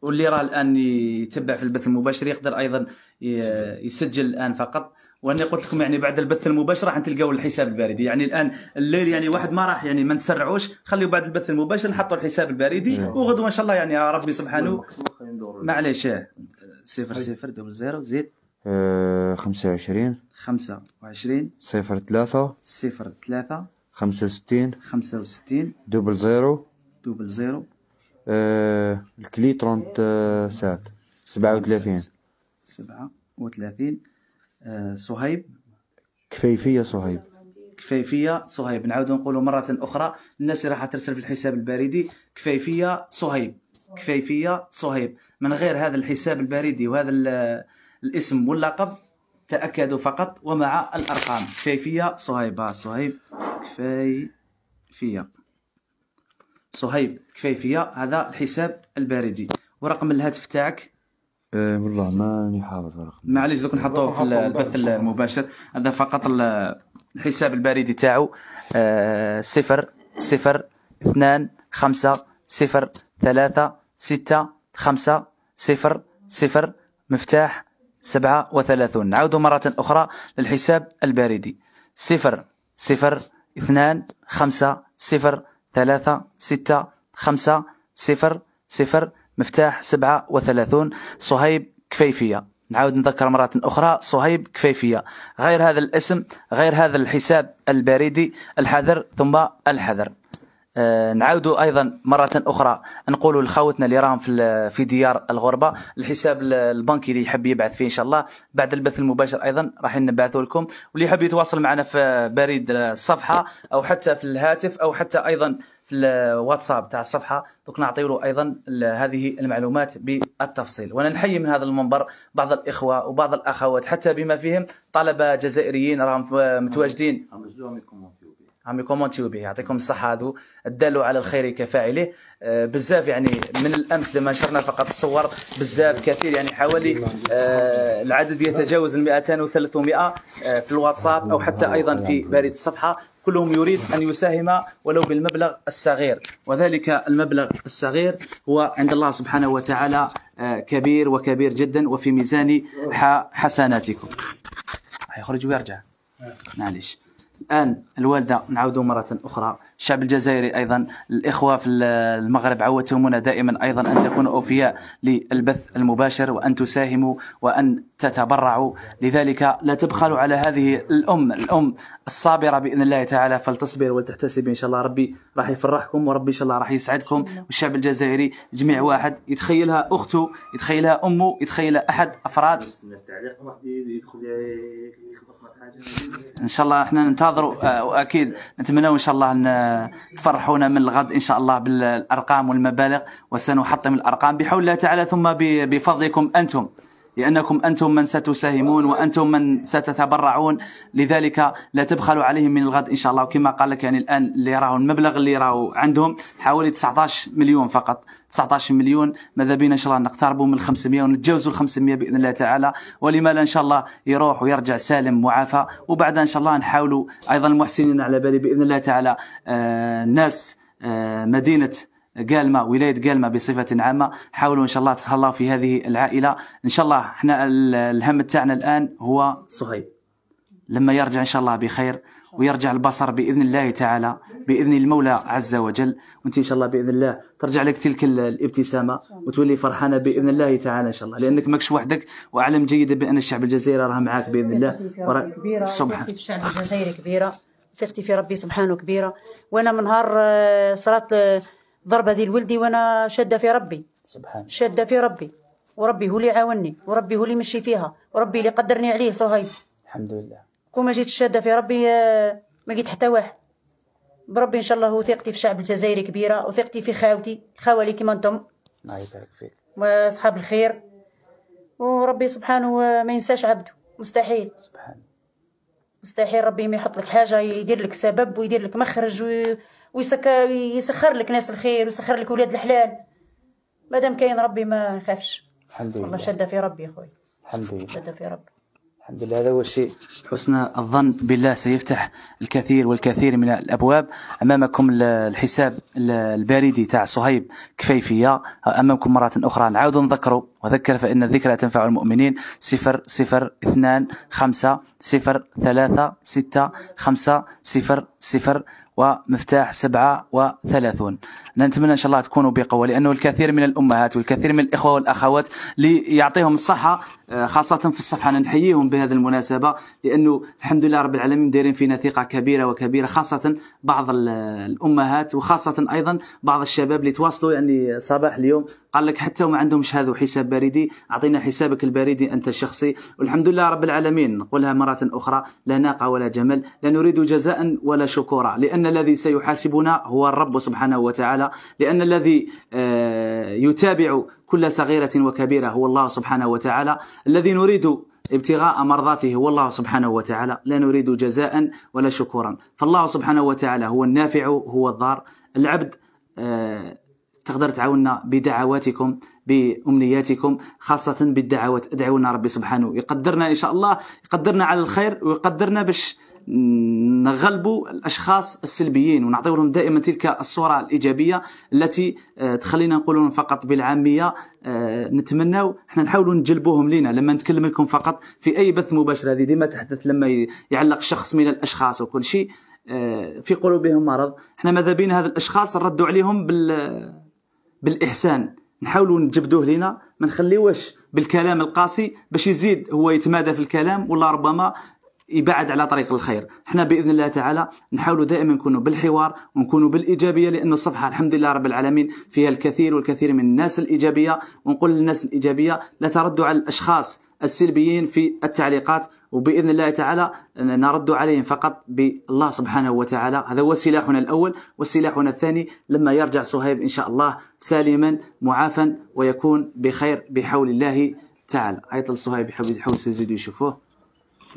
واللي راه الان يتبع في البث المباشر يقدر ايضا يسجل الان فقط. وانا قلت لكم يعني بعد البث المباشر راح تلقاو الحساب البريدي. يعني الان الليل يعني واحد ما راح يعني ما نسرعوش، خليو بعد البث المباشر نحطوا الحساب البريدي وغدوه ان شاء الله يعني يا ربي سبحانه. معليش 00 زيد 25 25 03 03 65 65 00 00 الكلي 37 صهيب. كفيفية صهيب. كفيفية صهيب. نعاود نقولوا مرة أخرى الناس اللي راح ترسل في الحساب البريدي كفيفية صهيب، كفيفية صهيب. من غير هذا الحساب البريدي وهذا الاسم واللقب تأكدوا فقط ومع الأرقام. كفيفية صهيب. صهيب كفيفية صهيب كفيفية، هذا الحساب البريدي. ورقم الهاتف تاعك والله ماني حافظ الرقم، معليش دوك نحطوه في البث المباشر. هذا فقط الحساب البريدي تاعو 0 0 2 5 0 3 6 5 0 0 مفتاح 37. نعود مرة أخرى للحساب البريدي 0 0 2 5 0 3 6 5 0 0 مفتاح 37. صهيب كفيفية. نعاود نذكر مرة أخرى صهيب كفيفية، غير هذا الاسم غير هذا الحساب البريدي، الحذر ثم الحذر. نعاود أيضا مرة أخرى نقول لخوتنا اللي راهم في ديار الغربة الحساب البنكي اللي يحب يبعث فيه إن شاء الله بعد البث المباشر أيضا راح نبعثه لكم. واللي يحب يتواصل معنا في بريد الصفحة أو حتى في الهاتف أو حتى أيضا في الواتساب تاع الصفحة، دوك نعطيو له ايضا هذه المعلومات بالتفصيل. وانا نحيي من هذا المنبر بعض الاخوه وبعض الاخوات حتى بما فيهم طلبه جزائريين راهم متواجدين عم يكومونتيو به، يعطيكم الصحه. هذو الدال على الخير كفاعله. بزاف يعني من الامس لما نشرنا فقط الصور بزاف كثير، يعني حوالي العدد يتجاوز 200 و 300 في الواتساب او حتى ايضا في بريد الصفحه. كلهم يريد أن يساهم ولو بالمبلغ الصغير، وذلك المبلغ الصغير هو عند الله سبحانه وتعالى كبير وكبير جدا وفي ميزان حسناتكم. يخرج ويرجع معليش. الآن الوالدة نعودوا مرة أخرى، الشعب الجزائري أيضا الإخوة في المغرب عودتمونا دائما أيضا أن تكونوا أوفياء للبث المباشر وأن تساهموا وأن تتبرعوا. لذلك لا تبخلوا على هذه الأم الصابرة بإذن الله تعالى، فلتصبر ولتحتسب إن شاء الله. ربي راح يفرحكم وربي إن شاء الله راح يسعدكم. والشعب الجزائري جميع واحد يتخيلها أخته، يتخيلها أمه، يتخيلها أحد أفراد. ان شاء الله احنا ننتظروا واكيد نتمنوا ان شاء الله ان تفرحونا من الغد ان شاء الله بالارقام والمبالغ، وسنحطم الارقام بحول الله تعالى ثم بفضلكم انتم، لأنكم أنتم من ستساهمون وأنتم من ستتبرعون. لذلك لا تبخلوا عليهم من الغد إن شاء الله. وكما قال لك يعني الآن اللي راهو المبلغ اللي راهو عندهم حوالي 19 مليون فقط، 19 مليون. ماذا بينا إن شاء الله نقتربوا من 500 ونتجاوزوا 500 بإذن الله تعالى، ولما لا إن شاء الله يروح ويرجع سالم معافى. وبعدها إن شاء الله نحاولوا أيضا المحسنين على بالي بإذن الله تعالى ناس مدينة قالمة، ولاية قالمة بصفة عامة، حاولوا إن شاء الله تتهلاو في هذه العائلة إن شاء الله. احنا الهم تاعنا الآن هو صهيب، لما يرجع إن شاء الله بخير، ويرجع البصر بإذن الله تعالى، بإذن المولى عز وجل، وانت إن شاء الله بإذن الله ترجع لك تلك الابتسامة وتولي فرحانة بإذن الله تعالى إن شاء الله، لأنك ماكش وحدك، وأعلم جيدا بأن الشعب الجزائري راه معك بإذن الله. سبحان في الشعب الجزائري كبيرة، ثقتي في ربي سبحانه كبيرة. وأنا من نهار صلاة ضربة ذي لولدي وأنا شادة في ربي، سبحان شادة في ربي، وربي هو اللي عاوني، وربي هو اللي مشي فيها، وربي اللي قدرني عليه صهيب. الحمد لله. كون ما جيت شادة في ربي ما جيت حتى واحد. بربي إن شاء الله ثقتي في الشعب الجزائري كبيرة، وثقتي في خاوتي خوالي كيما انتم، الله يبارك فيك، واصحاب الخير، وربي سبحانه ما ينساش عبده، مستحيل. سبحان. مستحيل ربي ما يحط لك حاجة، يدير لك سبب ويدير لك مخرج ويسخر لك ناس الخير ويسخر لك ولاد الحلال. مادام كاين ربي ما يخافش. الحمد لله. والله شادة في ربي خويا. الحمد لله. شادة في ربي. الحمد لله. هذا هو الشيء. حسن الظن بالله سيفتح الكثير والكثير من الأبواب. أمامكم الحساب البريدي تاع صهيب كفيفية، أمامكم مرة أخرى. نعاود نذكروا، وذكر فإن الذكرى تنفع المؤمنين. 0025365000 ومفتاح 37. نتمنى إن شاء الله تكونوا بقوة، لأنه الكثير من الأمهات والكثير من الإخوة والأخوات اللي يعطيهم الصحة، خاصة في الصفحة نحييهم بهذه المناسبة، لأنه الحمد لله رب العالمين دايرين فينا ثقة كبيرة وكبيرة، خاصة بعض الأمهات، وخاصة أيضا بعض الشباب اللي تواصلوا يعني صباح اليوم قال لك حتى وما عندهمش هذا حساب بريدي، أعطينا حسابك البريدي أنت الشخصي. والحمد لله رب العالمين، نقولها مرة أخرى، لا ناقة ولا جمل، لا نريد جزاء ولا شكورا، لأن الذي سيحاسبنا هو الرب سبحانه وتعالى، لأن الذي يتابع كل صغيرة وكبيرة هو الله سبحانه وتعالى، الذي نريد ابتغاء مرضاته هو الله سبحانه وتعالى، لا نريد جزاء ولا شكورا. فالله سبحانه وتعالى هو النافع هو الضار. العبد تقدر تعاوننا بدعواتكم بأمنياتكم، خاصة بالدعوات. ادعونا ربي سبحانه يقدرنا إن شاء الله، يقدرنا على الخير، ويقدرنا باش نغلبوا الأشخاص السلبيين، ونعطيو لهم دائما تلك الصورة الإيجابية التي تخلينا نقولون فقط بالعامية. نتمنى احنا نحاولوا نجلبوهم لنا لما نتكلم لكم فقط في أي بث مباشر. هذه ديما تحدث لما يعلق شخص من الأشخاص وكل شيء في قلوبهم مرض. احنا ماذا بين هذا الأشخاص نردوا عليهم بالإحسان، نحاولوا نجبدوه لنا، ما نخليوش بالكلام القاسي باش يزيد هو يتمادى في الكلام، والله ربما يبعد على طريق الخير. احنا باذن الله تعالى نحاولوا دائما نكونوا بالحوار ونكونوا بالايجابيه، لانه الصفحه الحمد لله رب العالمين فيها الكثير والكثير من الناس الايجابيه. ونقول للناس الايجابيه لا تردوا على الاشخاص السلبيين في التعليقات، وباذن الله تعالى نرد عليهم فقط بالله سبحانه وتعالى. هذا هو سلاحنا الاول. وسلاحنا الثاني لما يرجع صهيب ان شاء الله سالما معافا ويكون بخير بحول الله تعالى. ايضا صهيب يحاول يزيدوا يشوفوه.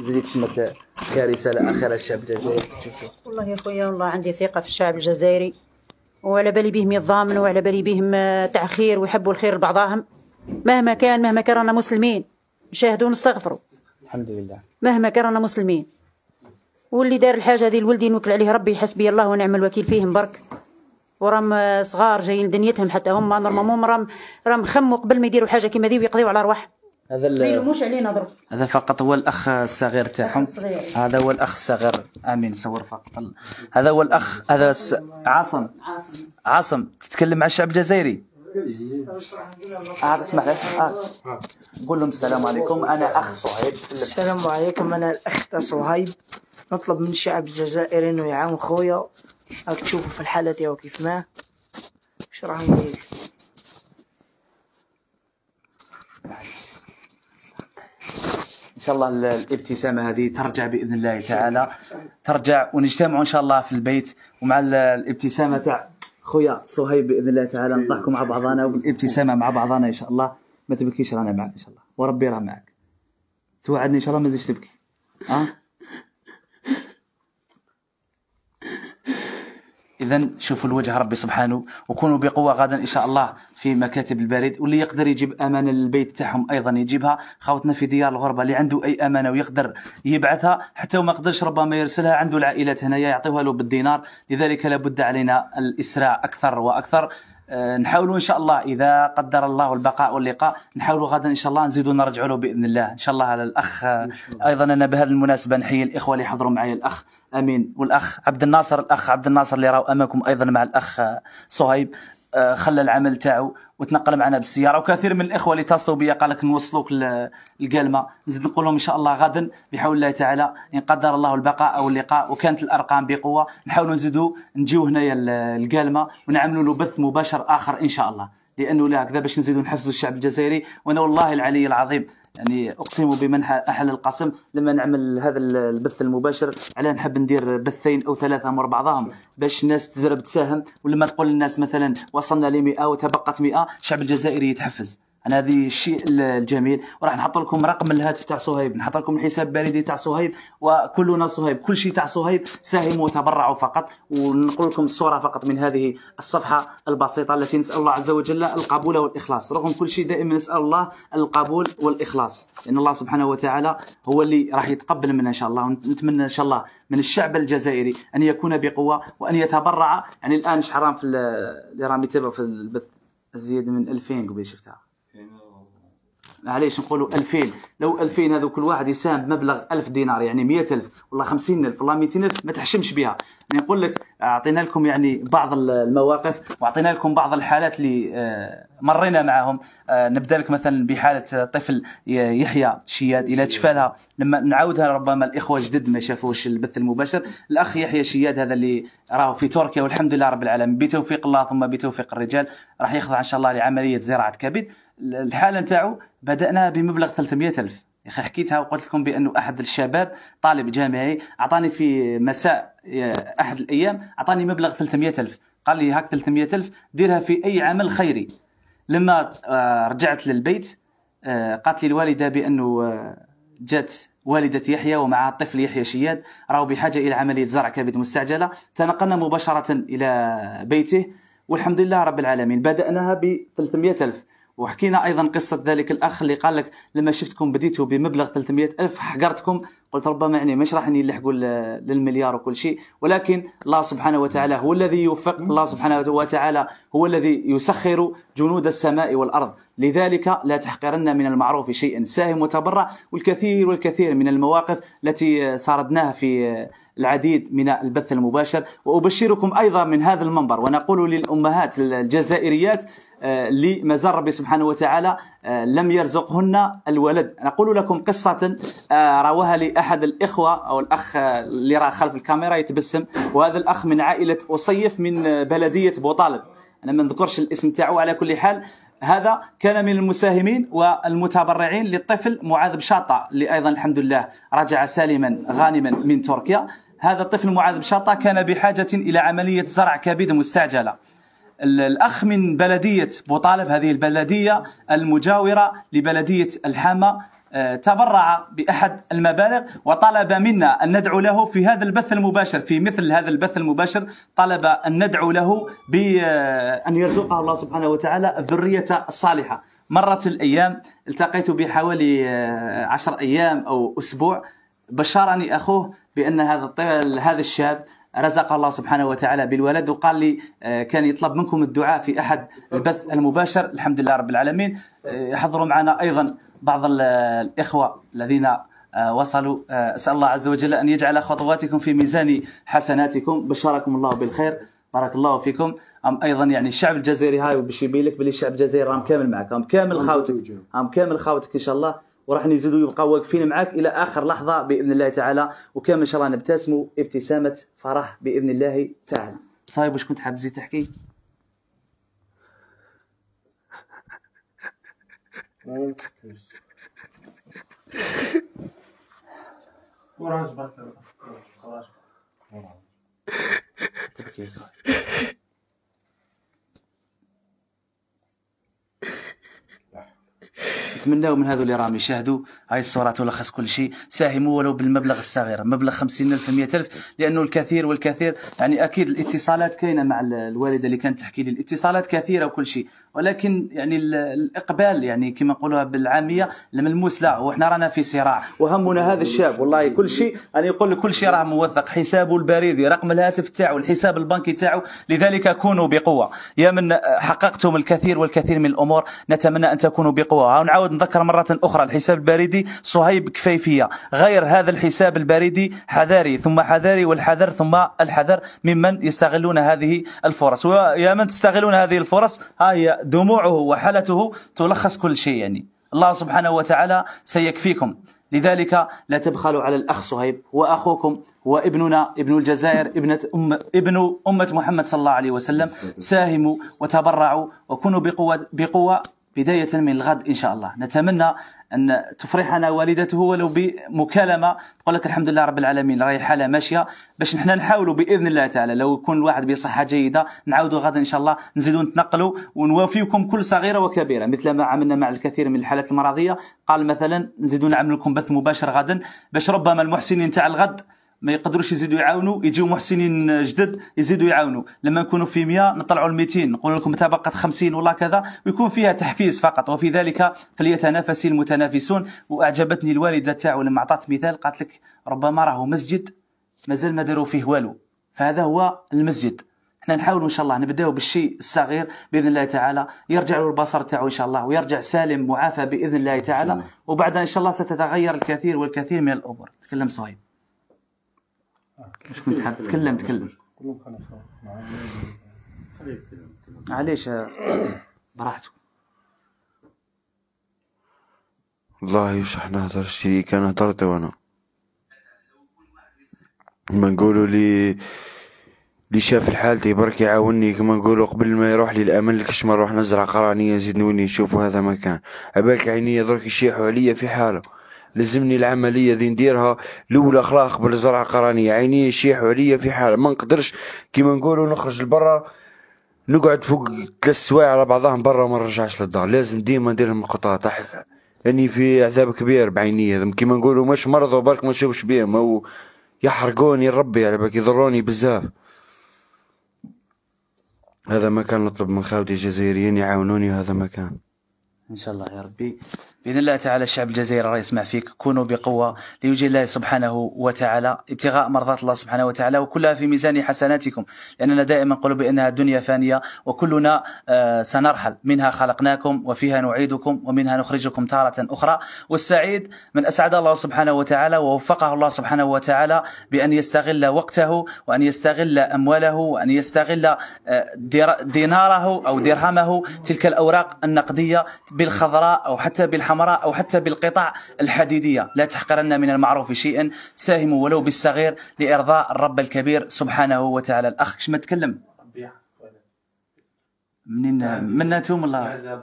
زيدك تشمت كرسالة أخيرة للشعب الجزائري. والله يا خويا، والله عندي ثقة في الشعب الجزائري، وعلى بالي بهم يتضامنوا، وعلى بالي بهم تاع خير ويحبوا الخير لبعضهم. مهما كان رانا مسلمين، نشاهدوا ونستغفروا. الحمد لله. مهما كان رانا مسلمين. واللي دار الحاجة هذه لولدي نوكل عليه ربي، حسبي الله ونعم الوكيل فيهم برك. وراهم صغار جايين دنيتهم، حتى هم نورمالمون راهم خموا قبل ما يديروا حاجة كيما ذي ويقضيوا على أرواحهم. هذا ما يلوموش علينا ضرب. هذا فقط هو الأخ الصغير تاعهم. هذا هو الأخ الصغير. آمين. صور فقط. هذا هو الأخ. هذا عاصم تتكلم مع الشعب الجزائري. اسمح لي. قول لهم السلام عليكم، أنا أخ صهيب. السلام عليكم، أنا الأخ صهيب. نطلب من الشعب الجزائري إنه يعاون خويا. راك تشوفوا في الحالة ديالو كيف ما واش راه ندير. إن شاء الله الابتسامة هذه ترجع بإذن الله تعالى، ترجع ونجتمع إن شاء الله في البيت، ومع الابتسامة تاع خويا صهيب بإذن الله تعالى نضحكوا مع بعضنا، وبالابتسامة مع بعضنا إن شاء الله. ما تبكيش، رانا معك إن شاء الله، وربي راه معك. توعدني إن شاء الله ما تزيدش تبكي. إذا شوفوا الوجه ربي سبحانه، وكونوا بقوة غدا إن شاء الله في مكاتب البريد. واللي يقدر يجيب أمانة للبيت تاعهم أيضا يجيبها. خوتنا في ديار الغربة اللي عنده أي أمانة ويقدر يبعثها، حتى وما قدرش ربما يرسلها، عنده العائلات هنايا يعطيوها له بالدينار. لذلك لابد علينا الإسراع أكثر وأكثر. نحاولوا ان شاء الله اذا قدر الله البقاء واللقاء، نحاولوا غدا ان شاء الله نزيدوا نرجعوا له باذن الله ان شاء الله. على الاخ ايضا انا بهذه المناسبه نحيي الاخوه اللي حضروا معي، الاخ امين والاخ عبد الناصر، الاخ عبد الناصر اللي راهو امامكم ايضا مع الاخ صهيب، خلى العمل تاعو وتنقل معنا بالسياره، وكثير من الاخوه اللي اتصلوا بيا قال لك نوصلوك القلمه، نزيد نقول لهم ان شاء الله غدا بحول الله تعالى ان قدر الله البقاء او اللقاء وكانت الارقام بقوه نحاولوا نزيدوا نجيو هنايا القلمه ونعملوا له بث مباشر اخر ان شاء الله، لانه لا هكذا باش نزيدوا نحفزوا الشعب الجزائري. وانا والله العلي العظيم يعني اقسم بمن احل القسم لما نعمل هذا البث المباشر على نحب ندير بثين او ثلاثه مر بعضهم باش الناس تزرب تساهم، ولما تقول للناس مثلا وصلنا ل 100 وتبقت 100 الشعب الجزائري يتحفز. انا هذه الشيء الجميل، وراح نحط لكم رقم الهاتف تاع صهيب، نحط لكم الحساب البريدي تاع صهيب، وكلنا صهيب، كل شيء تاع صهيب، ساهموا وتبرعوا فقط. ونقول لكم الصوره فقط من هذه الصفحه البسيطه التي نسال الله عز وجل القبول والاخلاص، رغم كل شيء دائما نسال الله القبول والاخلاص، لان الله سبحانه وتعالى هو اللي راح يتقبل منا ان شاء الله. ونتمنى ان شاء الله من الشعب الجزائري ان يكون بقوه وان يتبرع. يعني الان شحال في اللي راهم يتابعوا في البث الزياده من 2000 قبل شفتها، معليش نقولوا 2000، لو 2000 هذو كل واحد يساهم بمبلغ 1000 دينار يعني 100,000 والله 50,000 والله 200,000 ما تحشمش بها. يعني نقول لك اعطينا لكم يعني بعض المواقف واعطينا لكم بعض الحالات اللي مرينا معهم. نبدا لك مثلا بحاله طفل يحيى شياد الى تشفالها، لما نعاودها ربما الاخوه جدد ما شافوش البث المباشر. الاخ يحيى شياد هذا اللي راه في تركيا والحمد لله رب العالمين بتوفيق الله ثم بتوفيق الرجال راح يخضع ان شاء الله لعمليه زراعه كبد. الحاله نتاعو بدانا بمبلغ 300,000 يا اخي، حكيتها وقلت لكم بانه احد الشباب طالب جامعي اعطاني في مساء احد الايام اعطاني مبلغ 300,000، قال لي هاك 300,000 ديرها في اي عمل خيري. لما رجعت للبيت قالت لي الوالده بانه جات والدة يحيى ومع الطفل يحيى شياد راهو بحاجه الى عمليه زرع كبد مستعجله. تنقلنا مباشره الى بيته والحمد لله رب العالمين بدأناها ب 300,000. وحكينا ايضا قصه ذلك الاخ اللي قال لك لما شفتكم بديتوا بمبلغ 300,000 حقرتكم، قلت ربما يعني مش راح نلحقوا للمليار وكل شيء، ولكن الله سبحانه وتعالى هو الذي يوفق، الله سبحانه وتعالى هو الذي يسخر جنود السماء والارض، لذلك لا تحقرن من المعروف شيئا، ساهم وتبرع. والكثير من المواقف التي سردناها في العديد من البث المباشر. وأبشركم أيضا من هذا المنبر ونقول للأمهات الجزائريات اللي ما زال ربي سبحانه وتعالى لم يرزقهن الولد، نقول لكم قصة رواها لي أحد الإخوة أو الأخ اللي راه خلف الكاميرا يتبسم، وهذا الأخ من عائلة أصيف من بلدية بوطالب، أنا ما نذكرش الاسم تاعو. على كل حال هذا كان من المساهمين والمتبرعين للطفل معاذ بشاطة اللي أيضا الحمد لله رجع سالما غانما من تركيا. هذا الطفل معاذ بشاطة كان بحاجة إلى عملية زرع كبد مستعجلة. الأخ من بلدية بوطالب، هذه البلدية المجاورة لبلدية الحامة، تبرع بأحد المبالغ وطلب منا أن ندعو له في هذا البث المباشر. في مثل هذا البث المباشر طلب أن ندعو له بأن يرزقه الله سبحانه وتعالى الذرية الصالحة. مرت الأيام، التقيت بحوالي 10 أيام أو أسبوع، بشرني أخوه بأن هذا الشاب رزق الله سبحانه وتعالى بالولد، وقال لي كان يطلب منكم الدعاء في أحد البث المباشر. الحمد لله رب العالمين يحضروا معنا أيضا بعض الإخوة الذين وصلوا. أسأل الله عز وجل أن يجعل خطواتكم في ميزان حسناتكم. بشركم الله بالخير، بارك الله فيكم. أيضا يعني الشعب الجزائري هاي باش يبين لك بلي الشعب الجزائري راهم كامل معك، راهم كامل خاوتك إن شاء الله، وراح نزيدوا يبقاو واقفين معك الى اخر لحظه باذن الله تعالى، وكامل ان شاء الله نبتسموا ابتسامه فرح باذن الله تعالى. صايب واش كنت حاب تزيد تحكي؟ كوراج برك، كوراج تبكي يا صاحبي. نتمناو من هذو اللي راهم يشاهدوا هاي الصورة تلخص كل شيء. ساهموا ولو بالمبلغ الصغير، مبلغ 50,000 100,000، لأنه الكثير والكثير يعني أكيد الاتصالات كاينة مع الوالدة اللي كانت تحكي لي، الاتصالات كثيرة وكل شيء، ولكن يعني الإقبال يعني كما نقولوها بالعامية الملموس لا. وإحنا رانا في صراع وهمنا هذا الشاب والله كل شيء، يعني يقول لك كل شيء راه موثق، حسابه البريدي، رقم الهاتف تاعو، الحساب البنكي تاعو. لذلك كونوا بقوة. يا من حققتم الكثير والكثير من الأمور، نتمنى أن تكونوا بقوة. ونعاود نذكر مرة أخرى الحساب البريدي صهيب كفيفية، غير هذا الحساب البريدي حذاري ثم حذاري والحذر ثم الحذر ممن يستغلون هذه الفرص. ويا من تستغلون هذه الفرص، هاي دموعه وحالته تلخص كل شيء. يعني الله سبحانه وتعالى سيكفيكم. لذلك لا تبخلوا على الأخ صهيب، وأخوكم وابننا ابن الجزائر، ابن أمة محمد صلى الله عليه وسلم. ساهموا وتبرعوا وكونوا بقوة بداية من الغد إن شاء الله. نتمنى أن تفرحنا والدته ولو بمكالمة تقول لك الحمد لله رب العالمين راهي الحالة ماشية، باش نحن نحاولوا بإذن الله تعالى لو يكون الواحد بصحة جيدة نعاودوا غدا إن شاء الله نزيدوا نتنقلوا ونوافيكم كل صغيرة وكبيرة، مثل ما عملنا مع الكثير من الحالات المرضية. قال مثلا نزيدوا نعمل لكم بث مباشر غدا، باش ربما المحسنين تاع الغد ما يقدروش يزيدوا يعاونوا، يجيو محسنين جدد يزيدوا يعاونوا. لما نكونوا في 100 نطلعوا ل 200، نقول لكم تبقت 50 والله كذا، ويكون فيها تحفيز فقط. وفي ذلك فليتنافس المتنافسون. واعجبتني الوالده تاعو لما عطات مثال، قالت لك ربما راهو مسجد مازال ما داروا فيه والو، فهذا هو المسجد. احنا نحاولوا ان شاء الله نبداو بالشيء الصغير باذن الله تعالى، يرجع له البصر تاعو ان شاء الله، ويرجع سالم معافى باذن الله تعالى. وبعدها ان شاء الله ستتغير الكثير والكثير من الامور. تكلم صهيب. مش كنت حاب تكلم معليش براحتك. والله وش احنا هضر شي كان هضرت وانا ما نقولوا لي شاف حالتي برك يعاوني، كما نقولوا قبل ما يروح لي الامل كش ما نروح نزرع قرانيه نزيد نوني نشوفوا هذا مكان. عبالك عينيا درك يشيحوا عليا في حاله، لازمني العمليه ذي نديرها الاولى خلاص قبل زرع قرانيه. عيني يشيحوا عليا في حاله ما نقدرش كيما نقولوا نخرج لبرا نقعد فوق 3 سوايع على بعضهم برا ما نرجعش للدار. لازم ديما ندير المقطعات يعني في عذاب كبير بعينيا كيما نقولوا مش مرضى برك ما نشوفش بيهم او يحرقوني ربي على بالك يضروني بزاف. هذا ما كان نطلب من خاوتي الجزائريين يعاونوني، هذا ما كان إن شاء الله يا ربي بإذن الله تعالى. الشعب الجزائري راه يسمع فيك، كونوا بقوة لوجه الله سبحانه وتعالى، ابتغاء مرضات الله سبحانه وتعالى، وكلها في ميزان حسناتكم، لأننا دائما نقول بأنها الدنيا فانية وكلنا سنرحل، منها خلقناكم وفيها نعيدكم ومنها نخرجكم تارة أخرى. والسعيد من أسعد الله سبحانه وتعالى ووفقه الله سبحانه وتعالى بأن يستغل وقته وأن يستغل أمواله وأن يستغل ديناره أو درهمه، تلك الأوراق النقدية بالخضراء أو حتى بالحمراء أو حتى بالقطع الحديدية. لا تحقرن من المعروف شيئا، ساهموا ولو بالصغير لإرضاء الرب الكبير سبحانه وتعالى. الأخ كش ما تكلم من أنتم الله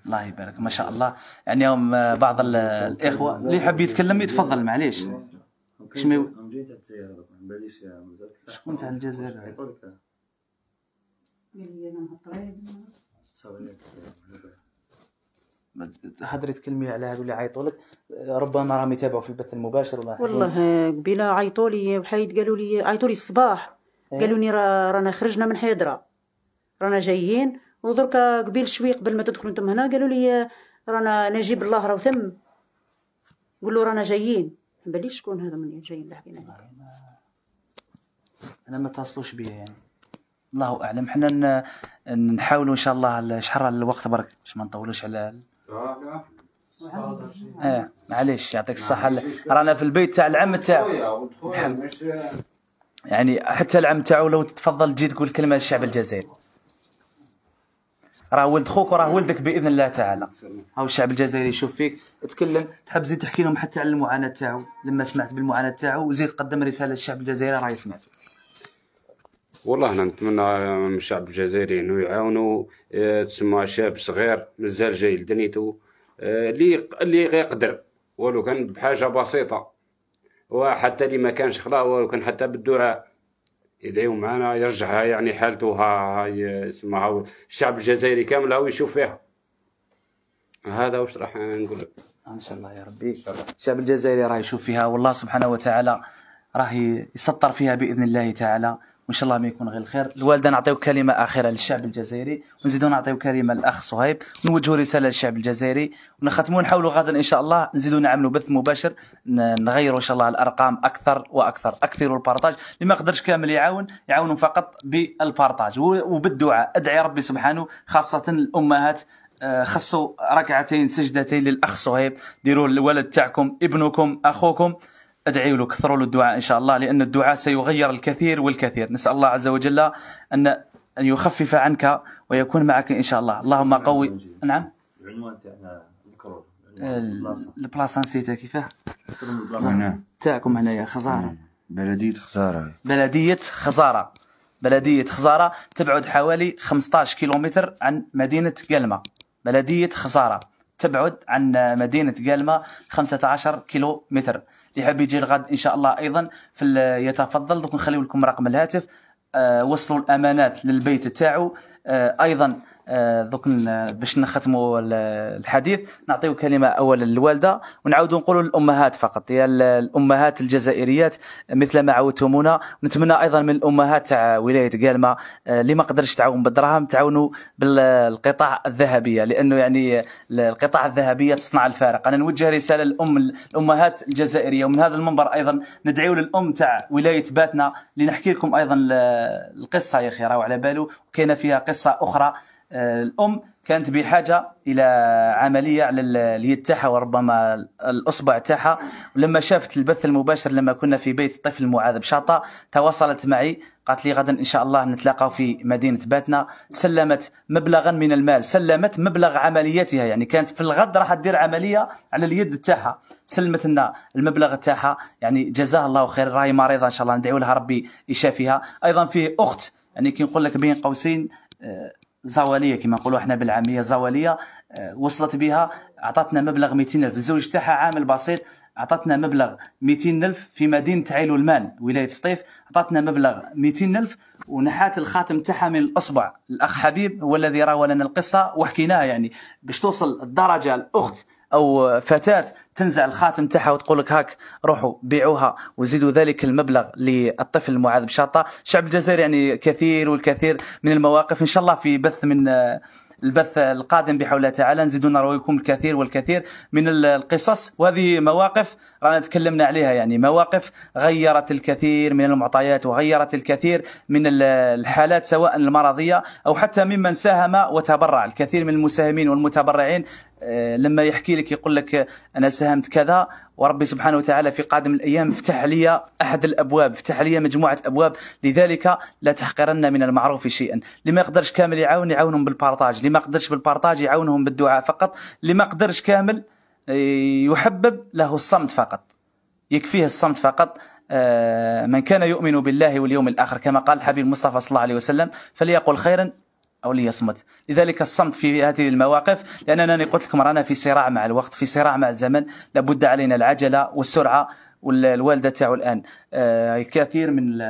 الله يبارك ما شاء الله. يعني يوم بعض الإخوة اللي يحب يتكلم يتفضل معليش. شكون تاع الجزائر حضرتك تكلمي على هذو اللي عيطوا لك، ربما راهم يتابعوا في البث المباشر ولا والله قبيله عيطوا لي وحيد قالوا لي عيطوا لي الصباح قالوا لي رانا خرجنا من حيدره رانا جايين، ودركا قبيل شوي قبل ما تدخلوا انتم هنا قالوا لي رانا نجيب الله راهو ثم قولوا رانا جايين. ما باليش شكون هذا من جايين اللي حكينا عليه. انا ما اتصلوش بيا يعني الله اعلم. حنا نحاولوا ان شاء الله شحال الوقت برك باش ما نطولوش على معليش يعطيك الصحة. رانا في البيت تاع العم تاعو يعني حتى العم تاعو لو تتفضل تجي تقول كلمة للشعب الجزائري، راه ولد خوك وراه ولدك بإذن الله تعالى. هاو الشعب الجزائري يشوف فيك تكلم، تحب زيد تحكي لهم حتى على المعاناة تاعو لما سمعت بالمعاناة تاعو، وزيد قدم رسالة للشعب الجزائري راه يسمع. والله أنا نتمنى من الشعب الجزائري إنه يعاونوا تسمى شاب صغير مازال جاي لدنيته اللي يقدر ولو كان بحاجة بسيطة، وحتى اللي ما كانش خلاص ولو كان حتى بالدعاء يدعيو معنا يرجع يعني حالته. ها يسمى الشعب الجزائري كامل هاو يشوف فيها. هذا واش راح نقول لك. ان شاء الله يا ربي. الشعب الجزائري راه يشوف فيها، والله سبحانه وتعالى راه يسطر فيها باذن الله تعالى، وان شاء الله ما يكون غير الخير. الوالده نعطيو كلمه اخيره للشعب الجزائري، ونزيدو نعطيو كلمه للاخ صهيب، ونوجهوا رساله للشعب الجزائري، ونختموا نحاولوا غدا ان شاء الله نزيدو نعملوا بث مباشر، نغيروا ان شاء الله الارقام اكثر واكثر. اكثروا البارطاج، اللي ما قدرش كامل يعاونوا فقط بالبارطاج وبالدعاء. ادعي ربي سبحانه، خاصه الامهات، خصوا ركعتين سجدتين للاخ صهيب، ديروا الولد تاعكم ابنكم اخوكم، ادعيوا له، كثروا له الدعاء ان شاء الله، لان الدعاء سيغير الكثير والكثير. نسال الله عز وجل ان يخفف عنك ويكون معك ان شاء الله. اللهم قوي. نعم. العنوان تاعنا نذكروا البلاصه نسيتها كيفاه هنا تاعكم هنايا خزاره. بلدية خزارة. بلدية خزارة. بلدية خزارة تبعد حوالي 15 كيلومتر عن مدينة قلمة. بلدية خزارة تبعد عن مدينة قلمة 15 كيلومتر. اللي حاب يجي الغد إن شاء الله أيضا يتفضل. دوك نخليو لكم رقم الهاتف، وصلوا الأمانات للبيت تاعو. أيضا دوك باش نختموا الحديث نعطيو كلمه اولا للوالده، ونعاودوا نقولوا للامهات فقط، يا الامهات الجزائريات مثل ما عودتمونا. ونتمنى ايضا من الامهات تاع ولايه قلمه اللي ما قدرش تعاون بالدراهم تعاونوا بالقطع الذهبيه، لانه يعني القطع الذهبيه تصنع الفارق. انا نوجه رساله الامهات الجزائريه، ومن هذا المنبر ايضا ندعيو للام تاع ولايه باتنا، لنحكي لكم ايضا القصه يا اخي راهو على باله، وكاينه فيها قصه اخرى. الأم كانت بحاجة إلى عملية على اليد تاعها وربما الأصبع تاعها، ولما شافت البث المباشر لما كنا في بيت الطفل معاذ بشاطة تواصلت معي، قالت لي غدا إن شاء الله نتلاقى في مدينة باتنا. سلمت مبلغا من المال، سلمت مبلغ عمليتها، يعني كانت في الغد راح تدير عملية على اليد تاعها، سلمت لنا المبلغ تاعها، يعني جزاها الله خير. راهي مريضة إن شاء الله، ندعو لها ربي يشافيها. أيضا فيه أخت، يعني كي نقول لك بين قوسين زواليه كما نقولوا احنا بالعاميه، زواليه، وصلت بها اعطتنا مبلغ 200,000. الزوج تاعها عامل بسيط، اعطتنا مبلغ 200,000 في مدينه عين المان ولايه سطيف، اعطتنا مبلغ 200,000 ونحات الخاتم تاعها من الاصبع. الاخ حبيب هو الذي راوى لنا القصه وحكيناها، يعني باش توصل الدرجه الاخت او فتاه تنزع الخاتم تاعها وتقول لك هاك روحوا بيعوها وزيدوا ذلك المبلغ للطفل معاذ بشاطه. الشعب الجزائري يعني كثير والكثير من المواقف. ان شاء الله في بث من البث القادم بحول الله تعالى نزيدوا نرويكم الكثير والكثير من القصص، وهذه مواقف رانا تكلمنا عليها، يعني مواقف غيرت الكثير من المعطيات وغيرت الكثير من الحالات سواء المرضية أو حتى ممن ساهم وتبرع. الكثير من المساهمين والمتبرعين لما يحكي لك يقول لك أنا ساهمت كذا وربي سبحانه وتعالى في قادم الأيام فتح لي أحد الأبواب، فتح لي مجموعة أبواب. لذلك لا تحقرن من المعروف شيئا. اللي ما يقدرش كامل يعاونهم بالبارطاج، اللي ما قدرش بالبارطاج يعاونهم بالدعاء فقط، اللي ما قدرش كامل يحبب له الصمت فقط، يكفيه الصمت فقط. من كان يؤمن بالله واليوم الآخر كما قال الحبيب المصطفى صلى الله عليه وسلم فليقل خيرا أو ليصمت. لذلك الصمت في هذه المواقف، لأننا قلت لكم رانا في صراع مع الوقت، في صراع مع الزمن، لابد علينا العجلة والسرعة. والوالدة تاعو الآن كثير من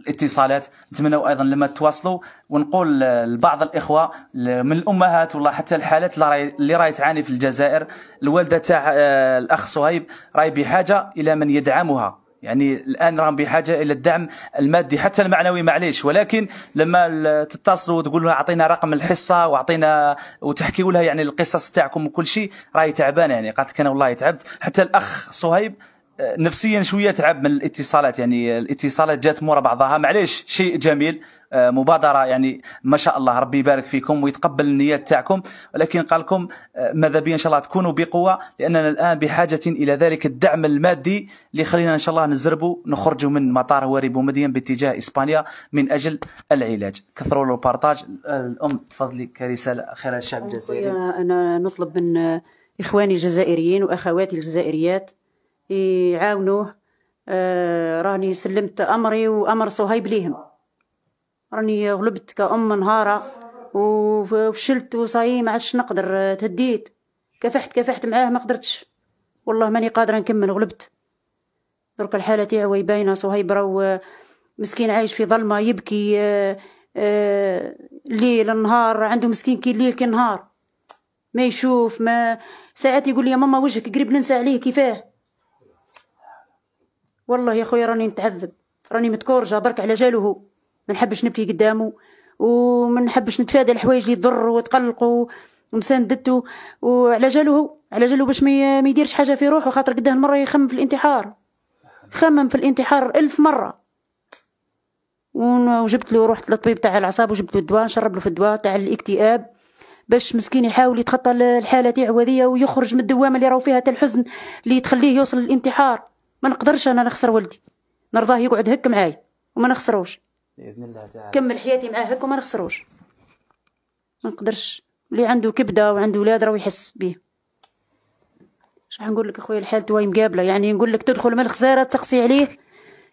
الاتصالات، نتمنى ايضا لما تواصلوا. ونقول لبعض الاخوه من الامهات والله حتى الحالات اللي راهي تعاني في الجزائر، الوالده تاع الاخ صهيب راهي بحاجه الى من يدعمها، يعني الان راهم بحاجه الى الدعم المادي حتى المعنوي معليش، ولكن لما تتصلوا وتقول لها اعطينا رقم الحصه واعطينا وتحكيوا لها يعني القصص تاعكم وكل شيء، راهي تعبانه. يعني قالت انا والله تعبت. حتى الاخ صهيب نفسيا شويه تعب من الاتصالات، يعني الاتصالات جات مورا بعضها، معليش شيء جميل، مبادره يعني ما شاء الله، ربي يبارك فيكم ويتقبل النيات تاعكم. ولكن قال لكم ماذا بي ان شاء الله تكونوا بقوه، لاننا الان بحاجه الى ذلك الدعم المادي اللي يخلينا ان شاء الله نزربوا نخرجوا من مطار هواري بومدين باتجاه اسبانيا من اجل العلاج. كثروا له البارطاج. الام تفضلي كرساله اخيره للشعب الجزائري. انا نطلب من اخواني الجزائريين واخواتي الجزائريات يعاونوه. راني سلمت أمري وأمر صهيب ليهم، راني غلبت كأم نهارة وفشلت وصاي ما عادش نقدر، تهديت كافحت معاه ما قدرتش، والله ماني قادرة نكمل، غلبت. درك الحالة تاعو باينة. صهيب راهو مسكين عايش في ظلمة، يبكي ليل نهار، عنده مسكين كي الليل كي نهار، ما يشوف، ما ساعات يقول لي يا ماما وجهك قريب ننسى عليه كيفاه. والله يا خويا راني نتعذب، راني متكورجه برك على جاله هو، ما نحبش نبكي قدامه وما نحبش نتفادى الحوايج اللي تضر وتقلق ومساندته، وعلى جاله هو، على جاله باش ما يديرش حاجه في روحه، خاطر قداه المره يخمم في الانتحار، خمم في الانتحار 1000 مرة. وجبت له، رحت للطبيب تاع الأعصاب وجبت له الدواء، نشرب له في الدواء تاع الاكتئاب باش مسكين يحاول يتخطى الحالة تاعو هذيا ويخرج من الدوامة اللي راهو فيها تاع الحزن اللي تخليه يوصل للانتحار. ما نقدرش أنا نخسر ولدي، نرضاه يقعد هك معايا وما نخسروش باذن الله تعالى، كمل حياتي معاه هك وما نخسروش. ما نقدرش، اللي عنده كبدة وعنده ولاد راهو يحس بيه. اش راح نقول لك اخويا، الحال تواي مقابله، يعني نقول لك تدخل من الخزاره تسقسي عليه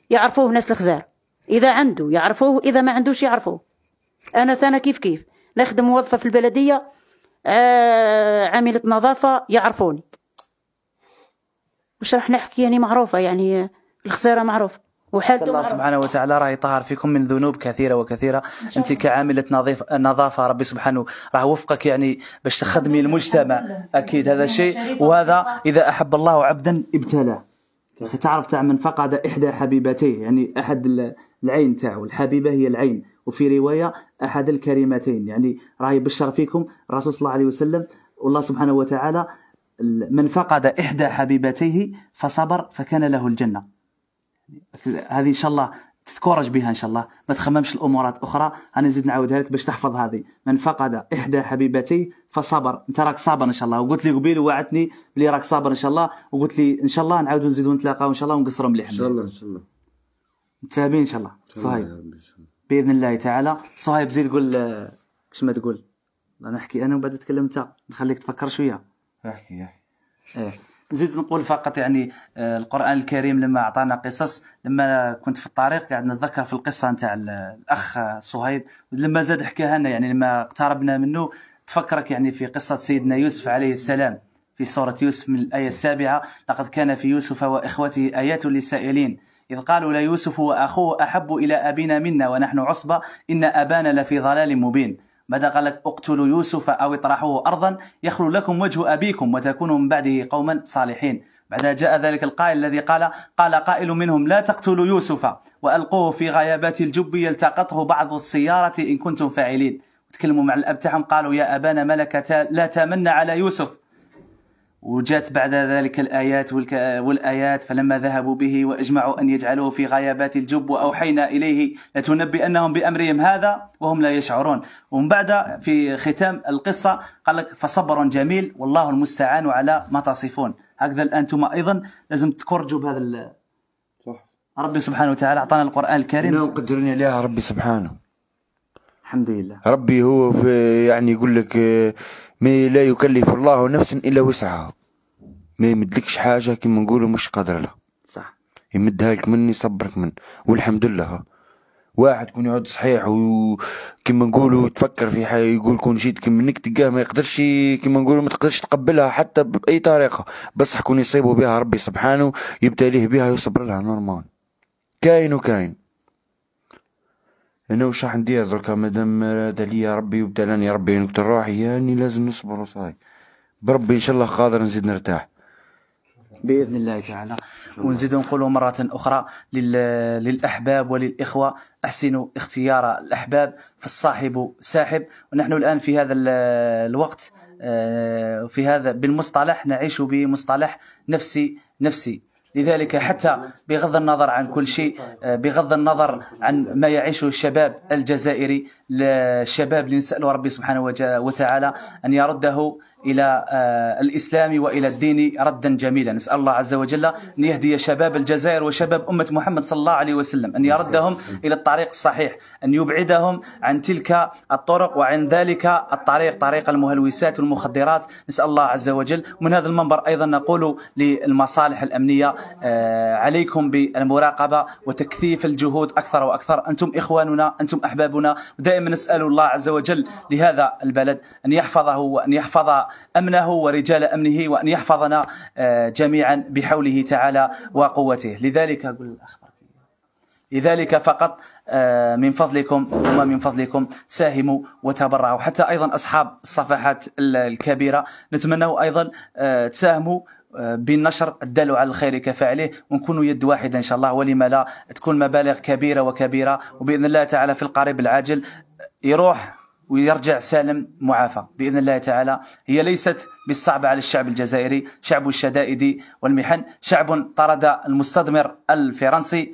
يعرفوه ناس الخزار، اذا عنده يعرفوه، اذا ما عندوش يعرفوه. انا كيف نخدم موظفه في البلديه، عامله نظافه، يعرفوني. وش راح نحكي، يعني معروفه، يعني الخزاره معروفه وحالته الله سبحانه وتعالى راه يطهر فيكم من ذنوب كثيره وكثيره. انت كعامله نظافه ربي سبحانه راه وفقك يعني باش تخدمي المجتمع، اكيد هذا شيء. وهذا اذا احب الله عبدا ابتلاه. تعرف تاع من فقد احدى حبيبتيه، يعني احد العين تاعو، الحبيبه هي العين، وفي روايه احد الكريمتين، يعني راه يبشر فيكم الرسول صلى الله عليه وسلم والله سبحانه وتعالى من فقد احدى حبيبتيه فصبر فكان له الجنه. هذه ان شاء الله تتكورج بها ان شاء الله، ما تخممش الامورات اخرى. انا نزيد نعاودها لك باش تحفظ هذه، من فقد احدى حبيبتيه فصبر، انت راك صابر ان شاء الله. وقلت لي قبيل ووعدتني بلي راك صابر ان شاء الله، وقلت لي ان شاء الله نعاودوا نزيدوا نتلاقاو ان شاء الله ونقصروا مليح ان شاء الله ان شاء الله. متفاهمين ان شاء الله صهيب باذن الله تعالى. صهيب زيد قول كش ما تقول، نحكي انا وبعد تكلم انت، نخليك تفكر شويه. احكي نزيد نقول فقط يعني القرآن الكريم لما أعطانا قصص، لما كنت في الطريق قاعد نتذكر في القصة نتاع الأخ صهيب لما زاد حكاها لنا، يعني لما اقتربنا منه تفكرك يعني في قصة سيدنا يوسف عليه السلام في سورة يوسف من الآية 7: لقد كان في يوسف وإخوته آيات للسائلين إذ قالوا ليوسف وأخوه أحب إلى أبينا منا ونحن عصبة إن أبانا لفي ضلال مبين. بعد قال لك اقتلوا يوسف أو اطرحوه أرضا يخلو لكم وجه أبيكم وتكونوا من بعده قوما صالحين. بعدها جاء ذلك القائل الذي قال قائل منهم لا تقتلوا يوسف وألقوه في غيابات الجب يلتقطه بعض السيارة إن كنتم فاعلين. وتكلموا مع الأب تاعهم قالوا يا أبانا ما لك لا تمنى على يوسف. وجاءت بعد ذلك والآيات فلما ذهبوا به وأجمعوا أن يجعلوه في غيابات الجب وأوحينا إليه لتنبئنهم بأمرهم هذا وهم لا يشعرون. ومن بعد في ختام القصة قال لك فصبر جميل والله المستعان على ما تصفون. هكذا أنتم أيضا لازم تكرجوا بهذا صح. ربي سبحانه وتعالى أعطانا القرآن الكريم أنا قدرني عليها ربي سبحانه. الحمد لله. ربي هو يعني يقول لك ما لا يكلف الله نفسا إلا وسعها، ما يمدلكش حاجة كما نقولوا مش قادر لها. صح. يمدها لك من يصبرك من، والحمد لله. واحد كون يقعد صحيح وكما نقولوا تفكر في حاجة يقول كون جيت كما منك تلقاه ما يقدرش كما نقولوا ما تقدرش تقبلها حتى بأي طريقة، بس كون يصيبوا بها ربي سبحانه يبتليه بها يصبر لها نورمال. كاين وكاين. انا وش راح ندير دركا مادام راد ليا ربي وابتلاني ربي نقتل روحي، يعني لازم نصبر وصاي بربي ان شاء الله قادر نزيد نرتاح بإذن الله تعالى. ونزيد نقول مرة أخرى للأحباب وللإخوة أحسنوا اختيار الأحباب فالصاحب ساحب. ونحن الآن في هذا الوقت في هذا بالمصطلح نعيش بمصطلح نفسي. لذلك حتى بغض النظر عن كل شيء، بغض النظر عن ما يعيشه الشباب الجزائري، الشباب اللي نسأل ربي سبحانه وتعالى أن يرده إلى الإسلام وإلى الدين ردا جميلا. نسأل الله عز وجل أن يهدي شباب الجزائر وشباب أمة محمد صلى الله عليه وسلم، أن يردهم إلى الطريق الصحيح، أن يبعدهم عن تلك الطرق وعن ذلك الطريق طريق المهلوسات والمخدرات. نسأل الله عز وجل. من هذا المنبر أيضا نقول للمصالح الأمنية عليكم بالمراقبة وتكثيف الجهود أكثر وأكثر. أنتم إخواننا، أنتم أحبابنا، ودائما نسأل الله عز وجل لهذا البلد أن يحفظه وأن يحفظ أمنه ورجال أمنه وأن يحفظنا جميعا بحوله تعالى وقوته. لذلك أقول الأخبار لذلك فقط من فضلكم وما من فضلكم ساهموا وتبرعوا. حتى أيضا أصحاب الصفحات الكبيرة نتمنى أيضا تساهموا بالنشر الدال على الخير كفاعله، ونكونوا يد واحدة إن شاء الله، ولما لا تكون مبالغ كبيرة وكبيرة، وبإذن الله تعالى في القريب العاجل يروح ويرجع سالم معافى بإذن الله تعالى. هي ليست بالصعبة على الشعب الجزائري، شعب الشدائد والمحن، شعب طرد المستثمر الفرنسي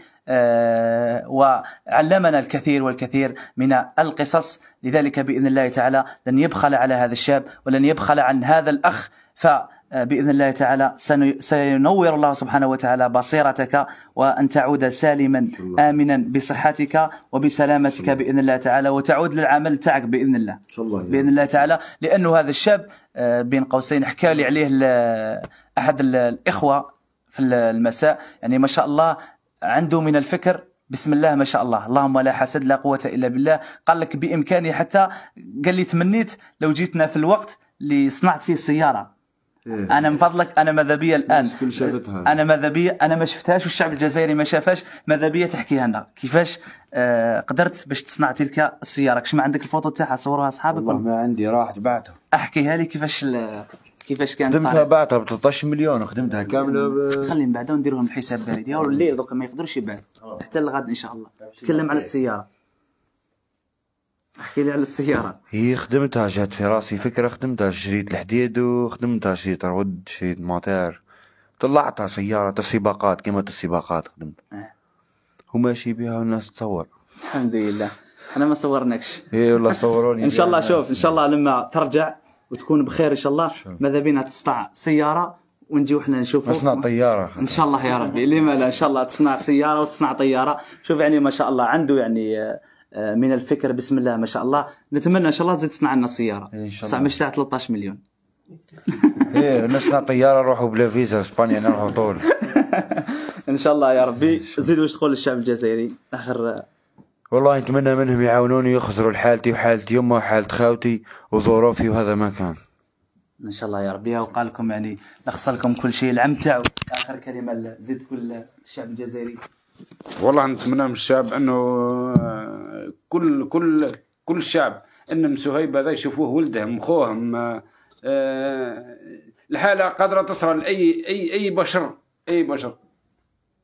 وعلمنا الكثير والكثير من القصص. لذلك بإذن الله تعالى لن يبخل على هذا الشاب ولن يبخل عن هذا الأخ، فبإذن الله تعالى سينور الله سبحانه وتعالى بصيرتك، وأن تعود سالما آمنا بصحتك وبسلامتك بإذن الله تعالى، وتعود للعمل تاعك بإذن الله بإذن الله تعالى. لأنه هذا الشاب بين قوسين حكى لي عليه أحد الإخوة في المساء، يعني ما شاء الله عنده من الفكر بسم الله ما شاء الله، اللهم لا حسد لا قوة إلا بالله. قال لك بإمكاني، حتى قال لي تمنيت لو جيتنا في الوقت اللي صنعت فيه السيارة. أنا من فضلك، أنا ماذا بيا الآن، أنا ماذا بيا، أنا ما شفتهاش والشعب الجزائري ما شافهاش، ماذا بيا تحكيها لنا كيفاش قدرت باش تصنع تلك السيارة. كش ما عندك الفوتو تاعها صورها أصحابك؟ والله ما عندي، راحت بعتها. أحكيها لي كيفاش كانت. خدمتها بعتها ب 13 مليون وخدمتها كامله خلي من بعدها ونديرهم الحساب بارد يا الليل، دوك ما يقدرش يبعد حتى الغد إن شاء الله. تكلم على السيارة، احكي لي على السيارة. هي خدمتها، جات في راسي فكرة، خدمتها، شريت الحديد وخدمتها، شريت رود، شريت موتور، طلعتها سيارة السباقات كما السباقات خدمت وماشي بها والناس تصور. الحمد لله. احنا ما صورناكش. اي والله صوروني. ان شاء الله شوف، ان شاء الله لما ترجع وتكون بخير ان شاء الله، ماذا بينا تصنع سيارة ونجيو احنا نشوفوا. نصنع طيارة ان شاء الله يا ربي، لما لا ان شاء الله تصنع سيارة وتصنع طيارة. شوف يعني ما شاء الله عنده يعني من الفكر بسم الله ما شاء الله. نتمنى ان شاء الله تزيد تصنع لنا سيارة ان شاء الله، مش تاع 13 مليون. ايه نصنع طيارة نروحوا بلا فيزا اسبانيا، نروحوا طول. ان شاء الله يا ربي. زيد واش تقول للشعب الجزائري اخر؟ والله نتمنى منهم يعاونوني يخسروا حالتي وحالة يمه وحالة خاوتي وظروفي، وهذا ما كان. ان شاء الله يا ربي. وقال لكم يعني نخسر لكم كل شيء العم تاعو. اخر كلمة زيد كل الشعب الجزائري. والله نتمنى من الشعب انه كل الشعب ان من سهيب هذا يشوفوه ولدهم خوهم. الحالة قادرة تصل اي بشر، اي بشر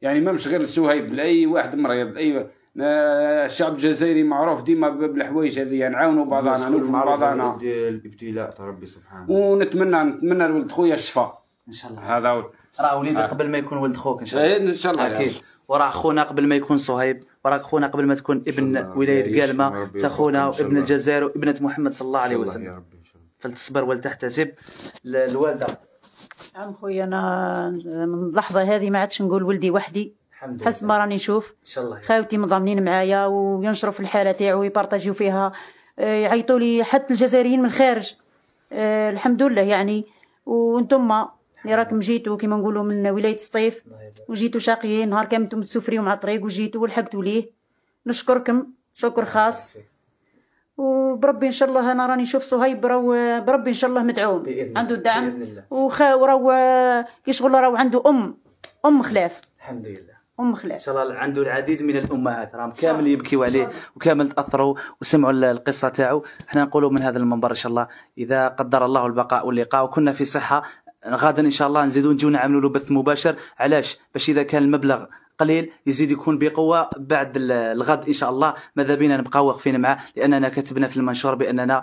يعني ما مش غير سهيب، لاي واحد مريض، اي الشعب الجزائري معروف ديما بالحوايج هذه، نعاونوا بعضنا، نوفوا بعضنا. الابتلاء تاع ربي سبحانه. ونتمنى لولد خويا الشفاء ان شاء الله. هذا راه وليدي قبل ما يكون ولد خوك ان شاء الله. ان شاء الله اكيد. وراه خونا قبل ما يكون صهيب، وراك خونا قبل ما تكون ابن ولاية قالمة، تخونا وابن الجزائر وابنة محمد صلى الله عليه وسلم. فلتصبر ولتحتسب. الوالدة عم خويا انا من اللحظه هذه ما عادش نقول ولدي وحدي، حسب ما راني نشوف ان شاء الله خاوتي مضامنين معايا وينشروا في الحاله تاعو ويبارطاجيو فيها، يعيطوا لي حتى الجزائريين من الخارج. الحمد لله يعني. وانتم اللي راكم جيتوا كيما نقولوا من ولايه سطيف وجيتوا شاقيين، نهار كامل انتم تسفريوا مع الطريق وجيتوا ولحقتوا ليه، نشكركم شكر خاص. وبربي ان شاء الله انا راني نشوف صهيب بربي ان شاء الله مدعوم، عنده الدعم وراو يشغل، راو عنده ام خلاف. الحمد لله. خلاف ان شاء الله عنده العديد من الامهات راهم كامل يبكيوا عليه وكامل تاثروا وسمعوا القصه تاعو. احنا نقولوا من هذا المنبر ان شاء الله اذا قدر الله البقاء واللقاء وكنا في صحه، غدا ان شاء الله نزيدوا نجيو نعملوا له بث مباشر. علاش؟ باش اذا كان المبلغ قليل يزيد يكون بقوه بعد الغد ان شاء الله. ماذا بينا نبقاو واقفين معه، لاننا كتبنا في المنشور باننا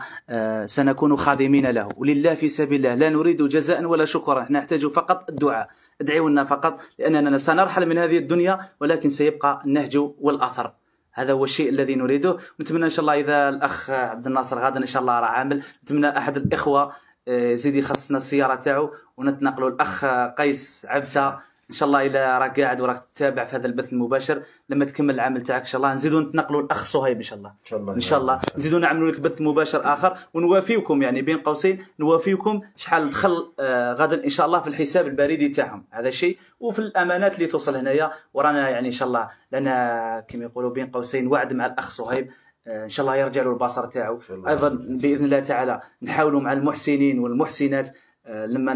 سنكون خادمين له ولله في سبيل الله، لا نريد جزاء ولا شكرا، نحتاج فقط الدعاء. ادعوا لنا فقط، لاننا سنرحل من هذه الدنيا ولكن سيبقى النهج والاثر. هذا هو الشيء الذي نريده. نتمنى ان شاء الله اذا الاخ عبد الناصر غدا ان شاء الله راه عامل، نتمنى احد الاخوه يزيد يخصنا السياره تاعو ونتنقلوا الاخ قيس عبسه ان شاء الله. اذا راك قاعد وراك تتابع في هذا البث المباشر لما تكمل العمل تاعك ان شاء الله نزيدوا نتنقلوا الاخ صهيب ان شاء الله. ان شاء الله نزيدوا نعملوا لك بث مباشر اخر ونوافيكم، يعني بين قوسين نوافيكم شحال دخل غدا ان شاء الله في الحساب البريدي تاعهم، هذا شيء. وفي الامانات اللي توصل هنايا ورانا يعني ان شاء الله لنا كما يقولوا بين قوسين وعد مع الاخ صهيب ان شاء الله يرجع له البصر تاعو. ايضا باذن الله تعالى نحاولوا مع المحسنين والمحسنات لما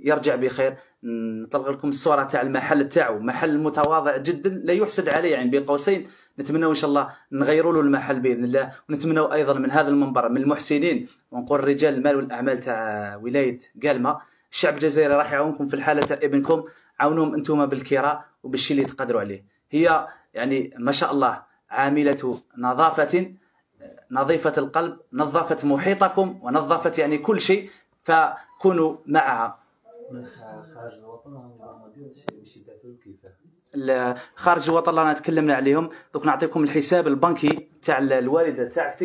يرجع بخير. نطلق لكم الصوره تاع المحل تاعو، محل متواضع جدا لا يحسد عليه يعني بين قوسين. نتمنى ان شاء الله نغيروا له المحل باذن الله، ونتمنى ايضا من هذا المنبر من المحسنين ونقول رجال المال والاعمال تاع ولايه قلمه، الشعب الجزائري راح يعاونكم في الحاله تاع ابنكم، عاونوهم انتم بالكراء وبالشيء اللي تقدروا عليه. هي يعني ما شاء الله عامله نظافه، نظيفه القلب، نظفت محيطكم ونظفت يعني كل شيء، فكونوا معها. خارج الوطن واش يبعثوا كيفاه؟ خارج الوطن رانا تكلمنا عليهم. دوك نعطيكم الحساب البنكي تاع الوالده تاعك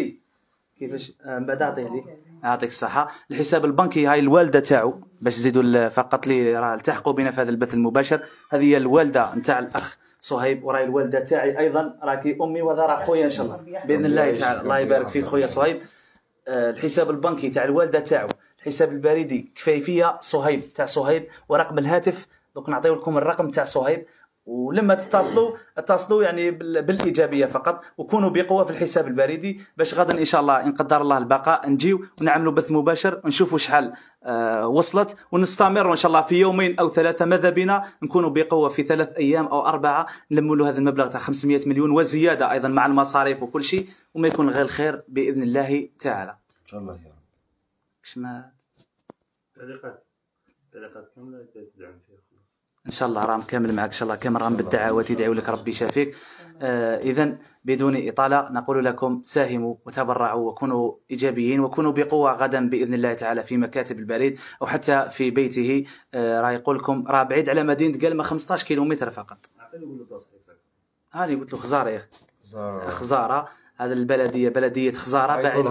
كيفاش من بعد اعطيه لي يعطيك الصحه. الحساب البنكي هاي الوالده تاعو باش تزيدوا فقط لي راه التحقوا بنا في هذا البث المباشر. هذه هي الوالده نتاع الاخ صهيب، وراهي الوالده تاعي ايضا، راكي امي وذا راه خويا ان شاء الله باذن الله تعالى. الله يبارك فيك خويا صهيب. الحساب البنكي تاع الوالده تاعو، الحساب البريدي كفايفيه صهيب تاع صهيب، ورقم الهاتف دوك نعطيو لكم الرقم تاع صهيب، ولما اتصلوا يعني بالايجابيه فقط، وكونوا بقوه في الحساب البريدي باش غدا ان شاء الله ان قدر الله البقاء نجيو ونعملوا بث مباشر ونشوفوا شحال وصلت، ونستمر ان شاء الله في يومين او ثلاثه، ماذا بنا نكونوا بقوه في 3 أيام او 4 نلموا له هذا المبلغ تاع 500 مليون وزياده ايضا مع المصاريف وكل شيء، وما يكون غير الخير باذن الله تعالى ان شاء الله يا رب. كشما تعليقات كامله تدعم فيها خلاص ان شاء الله راهم كامل معك ان شاء الله، كامل راهم بالدعوات يدعو لك ربي يشافيك. اذا بدون اطاله نقول لكم ساهموا وتبرعوا وكونوا ايجابيين، وكونوا بقوه غدا باذن الله تعالى في مكاتب البريد او حتى في بيته. راه يقول لكم راه بعيد على مدينه قلمه 15 كيلومتر فقط. هاني قلت له خزاره يا اخي، خزاره. هذا البلديه بلديه خزاره بعيد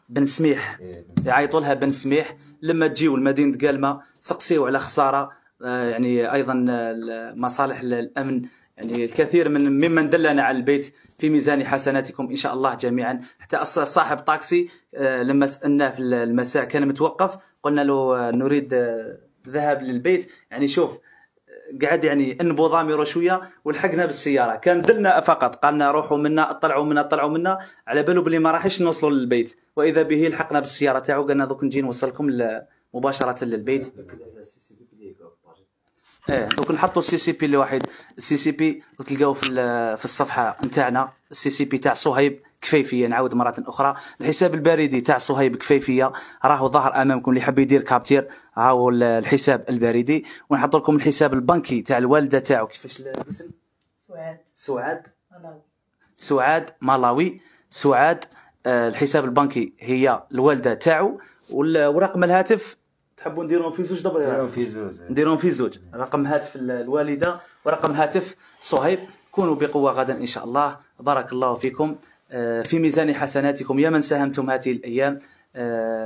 بن سميح يعيطوا لها بن سميح. لما تجيو لمدينه قلمه سقسيو على خساره، يعني ايضا مصالح الامن، يعني الكثير ممن دلنا على البيت في ميزان حسناتكم ان شاء الله جميعا. حتى صاحب طاكسي لما سالناه في المساء كان متوقف، قلنا له نريد الذهاب للبيت، يعني شوف قاعد يعني انبو ضامره شويه ولحقنا بالسياره، كان دلنا فقط قالنا روحوا منا طلعوا منا على بالو بلي ما راحش نوصلوا للبيت، واذا به لحقنا بالسياره تاعو قالنا دوك نجي نوصلكم مباشره للبيت. دوك نحطوا السي سي بي لواحد، السي سي بي تلقاوه في الصفحه نتاعنا، السي سي بي تاع صهيب كفيفيه. نعاود مره اخرى الحساب البريدي تاع صهيب كفيفيه راهو ظهر امامكم، اللي حاب يدير كابتير هاو الحساب البريدي. ونحط لكم الحساب البنكي تاع الوالده تاعو، كيفاش الاسم؟ سعاد مالاوي. سعاد الحساب البنكي هي الوالده تاعو، ورقم الهاتف تحبوا نديرهم في زوج دبر نديرهم في زوج، رقم هاتف الوالده ورقم هاتف صهيب. كونوا بقوه غدا ان شاء الله. بارك الله فيكم في ميزان حسناتكم يا من ساهمتم هذه الايام.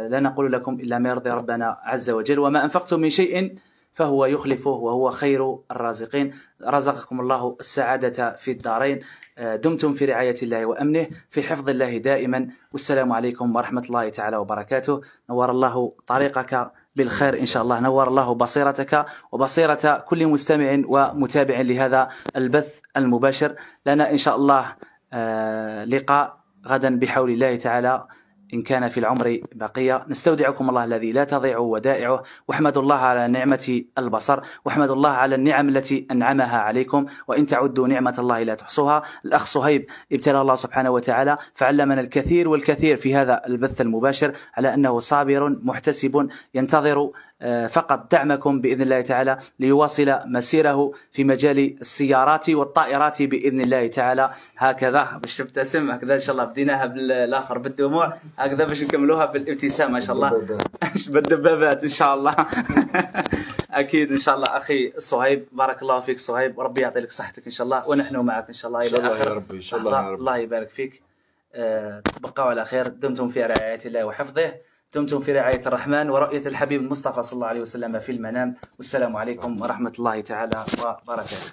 لا نقول لكم الا ما يرضي ربنا عز وجل، وما انفقتم من شيء فهو يخلفه وهو خير الرازقين. رزقكم الله السعاده في الدارين. دمتم في رعايه الله وامنه، في حفظ الله دائما. والسلام عليكم ورحمه الله تعالى وبركاته. نور الله طريقك بالخير إن شاء الله، نور الله بصيرتك وبصيرة كل مستمع ومتابع لهذا البث المباشر. لنا إن شاء الله لقاء غدا بحول الله تعالى إن كان في العمر بقية. نستودعكم الله الذي لا تضيع ودائعه، واحمد الله على نعمة البصر، واحمد الله على النعم التي أنعمها عليكم، وإن تعدوا نعمة الله لا تحصوها. الأخ صهيب ابتلى الله سبحانه وتعالى فعلمنا الكثير والكثير في هذا البث المباشر على أنه صابر محتسب ينتظر فقط دعمكم بإذن الله تعالى ليواصل مسيره في مجال السيارات والطائرات بإذن الله تعالى. هكذا باش تبتسم هكذا إن شاء الله، بديناها بالآخر بالدموع، هكذا باش نكملوها بالابتسام ما شاء الله بالدبابات إن شاء الله. أكيد إن شاء الله أخي صهيب، بارك الله فيك صهيب، وربي يعطي لك صحتك إن شاء الله، ونحن معك إن شاء الله إلى آخر. إن شاء الله يا رب. الله يبارك فيك. تبقوا على خير. دمتم في رعاية الله وحفظه، دمتم في رعاية الرحمن ورؤية الحبيب المصطفى صلى الله عليه وسلم في المنام. والسلام عليكم ورحمة الله تعالى وبركاته.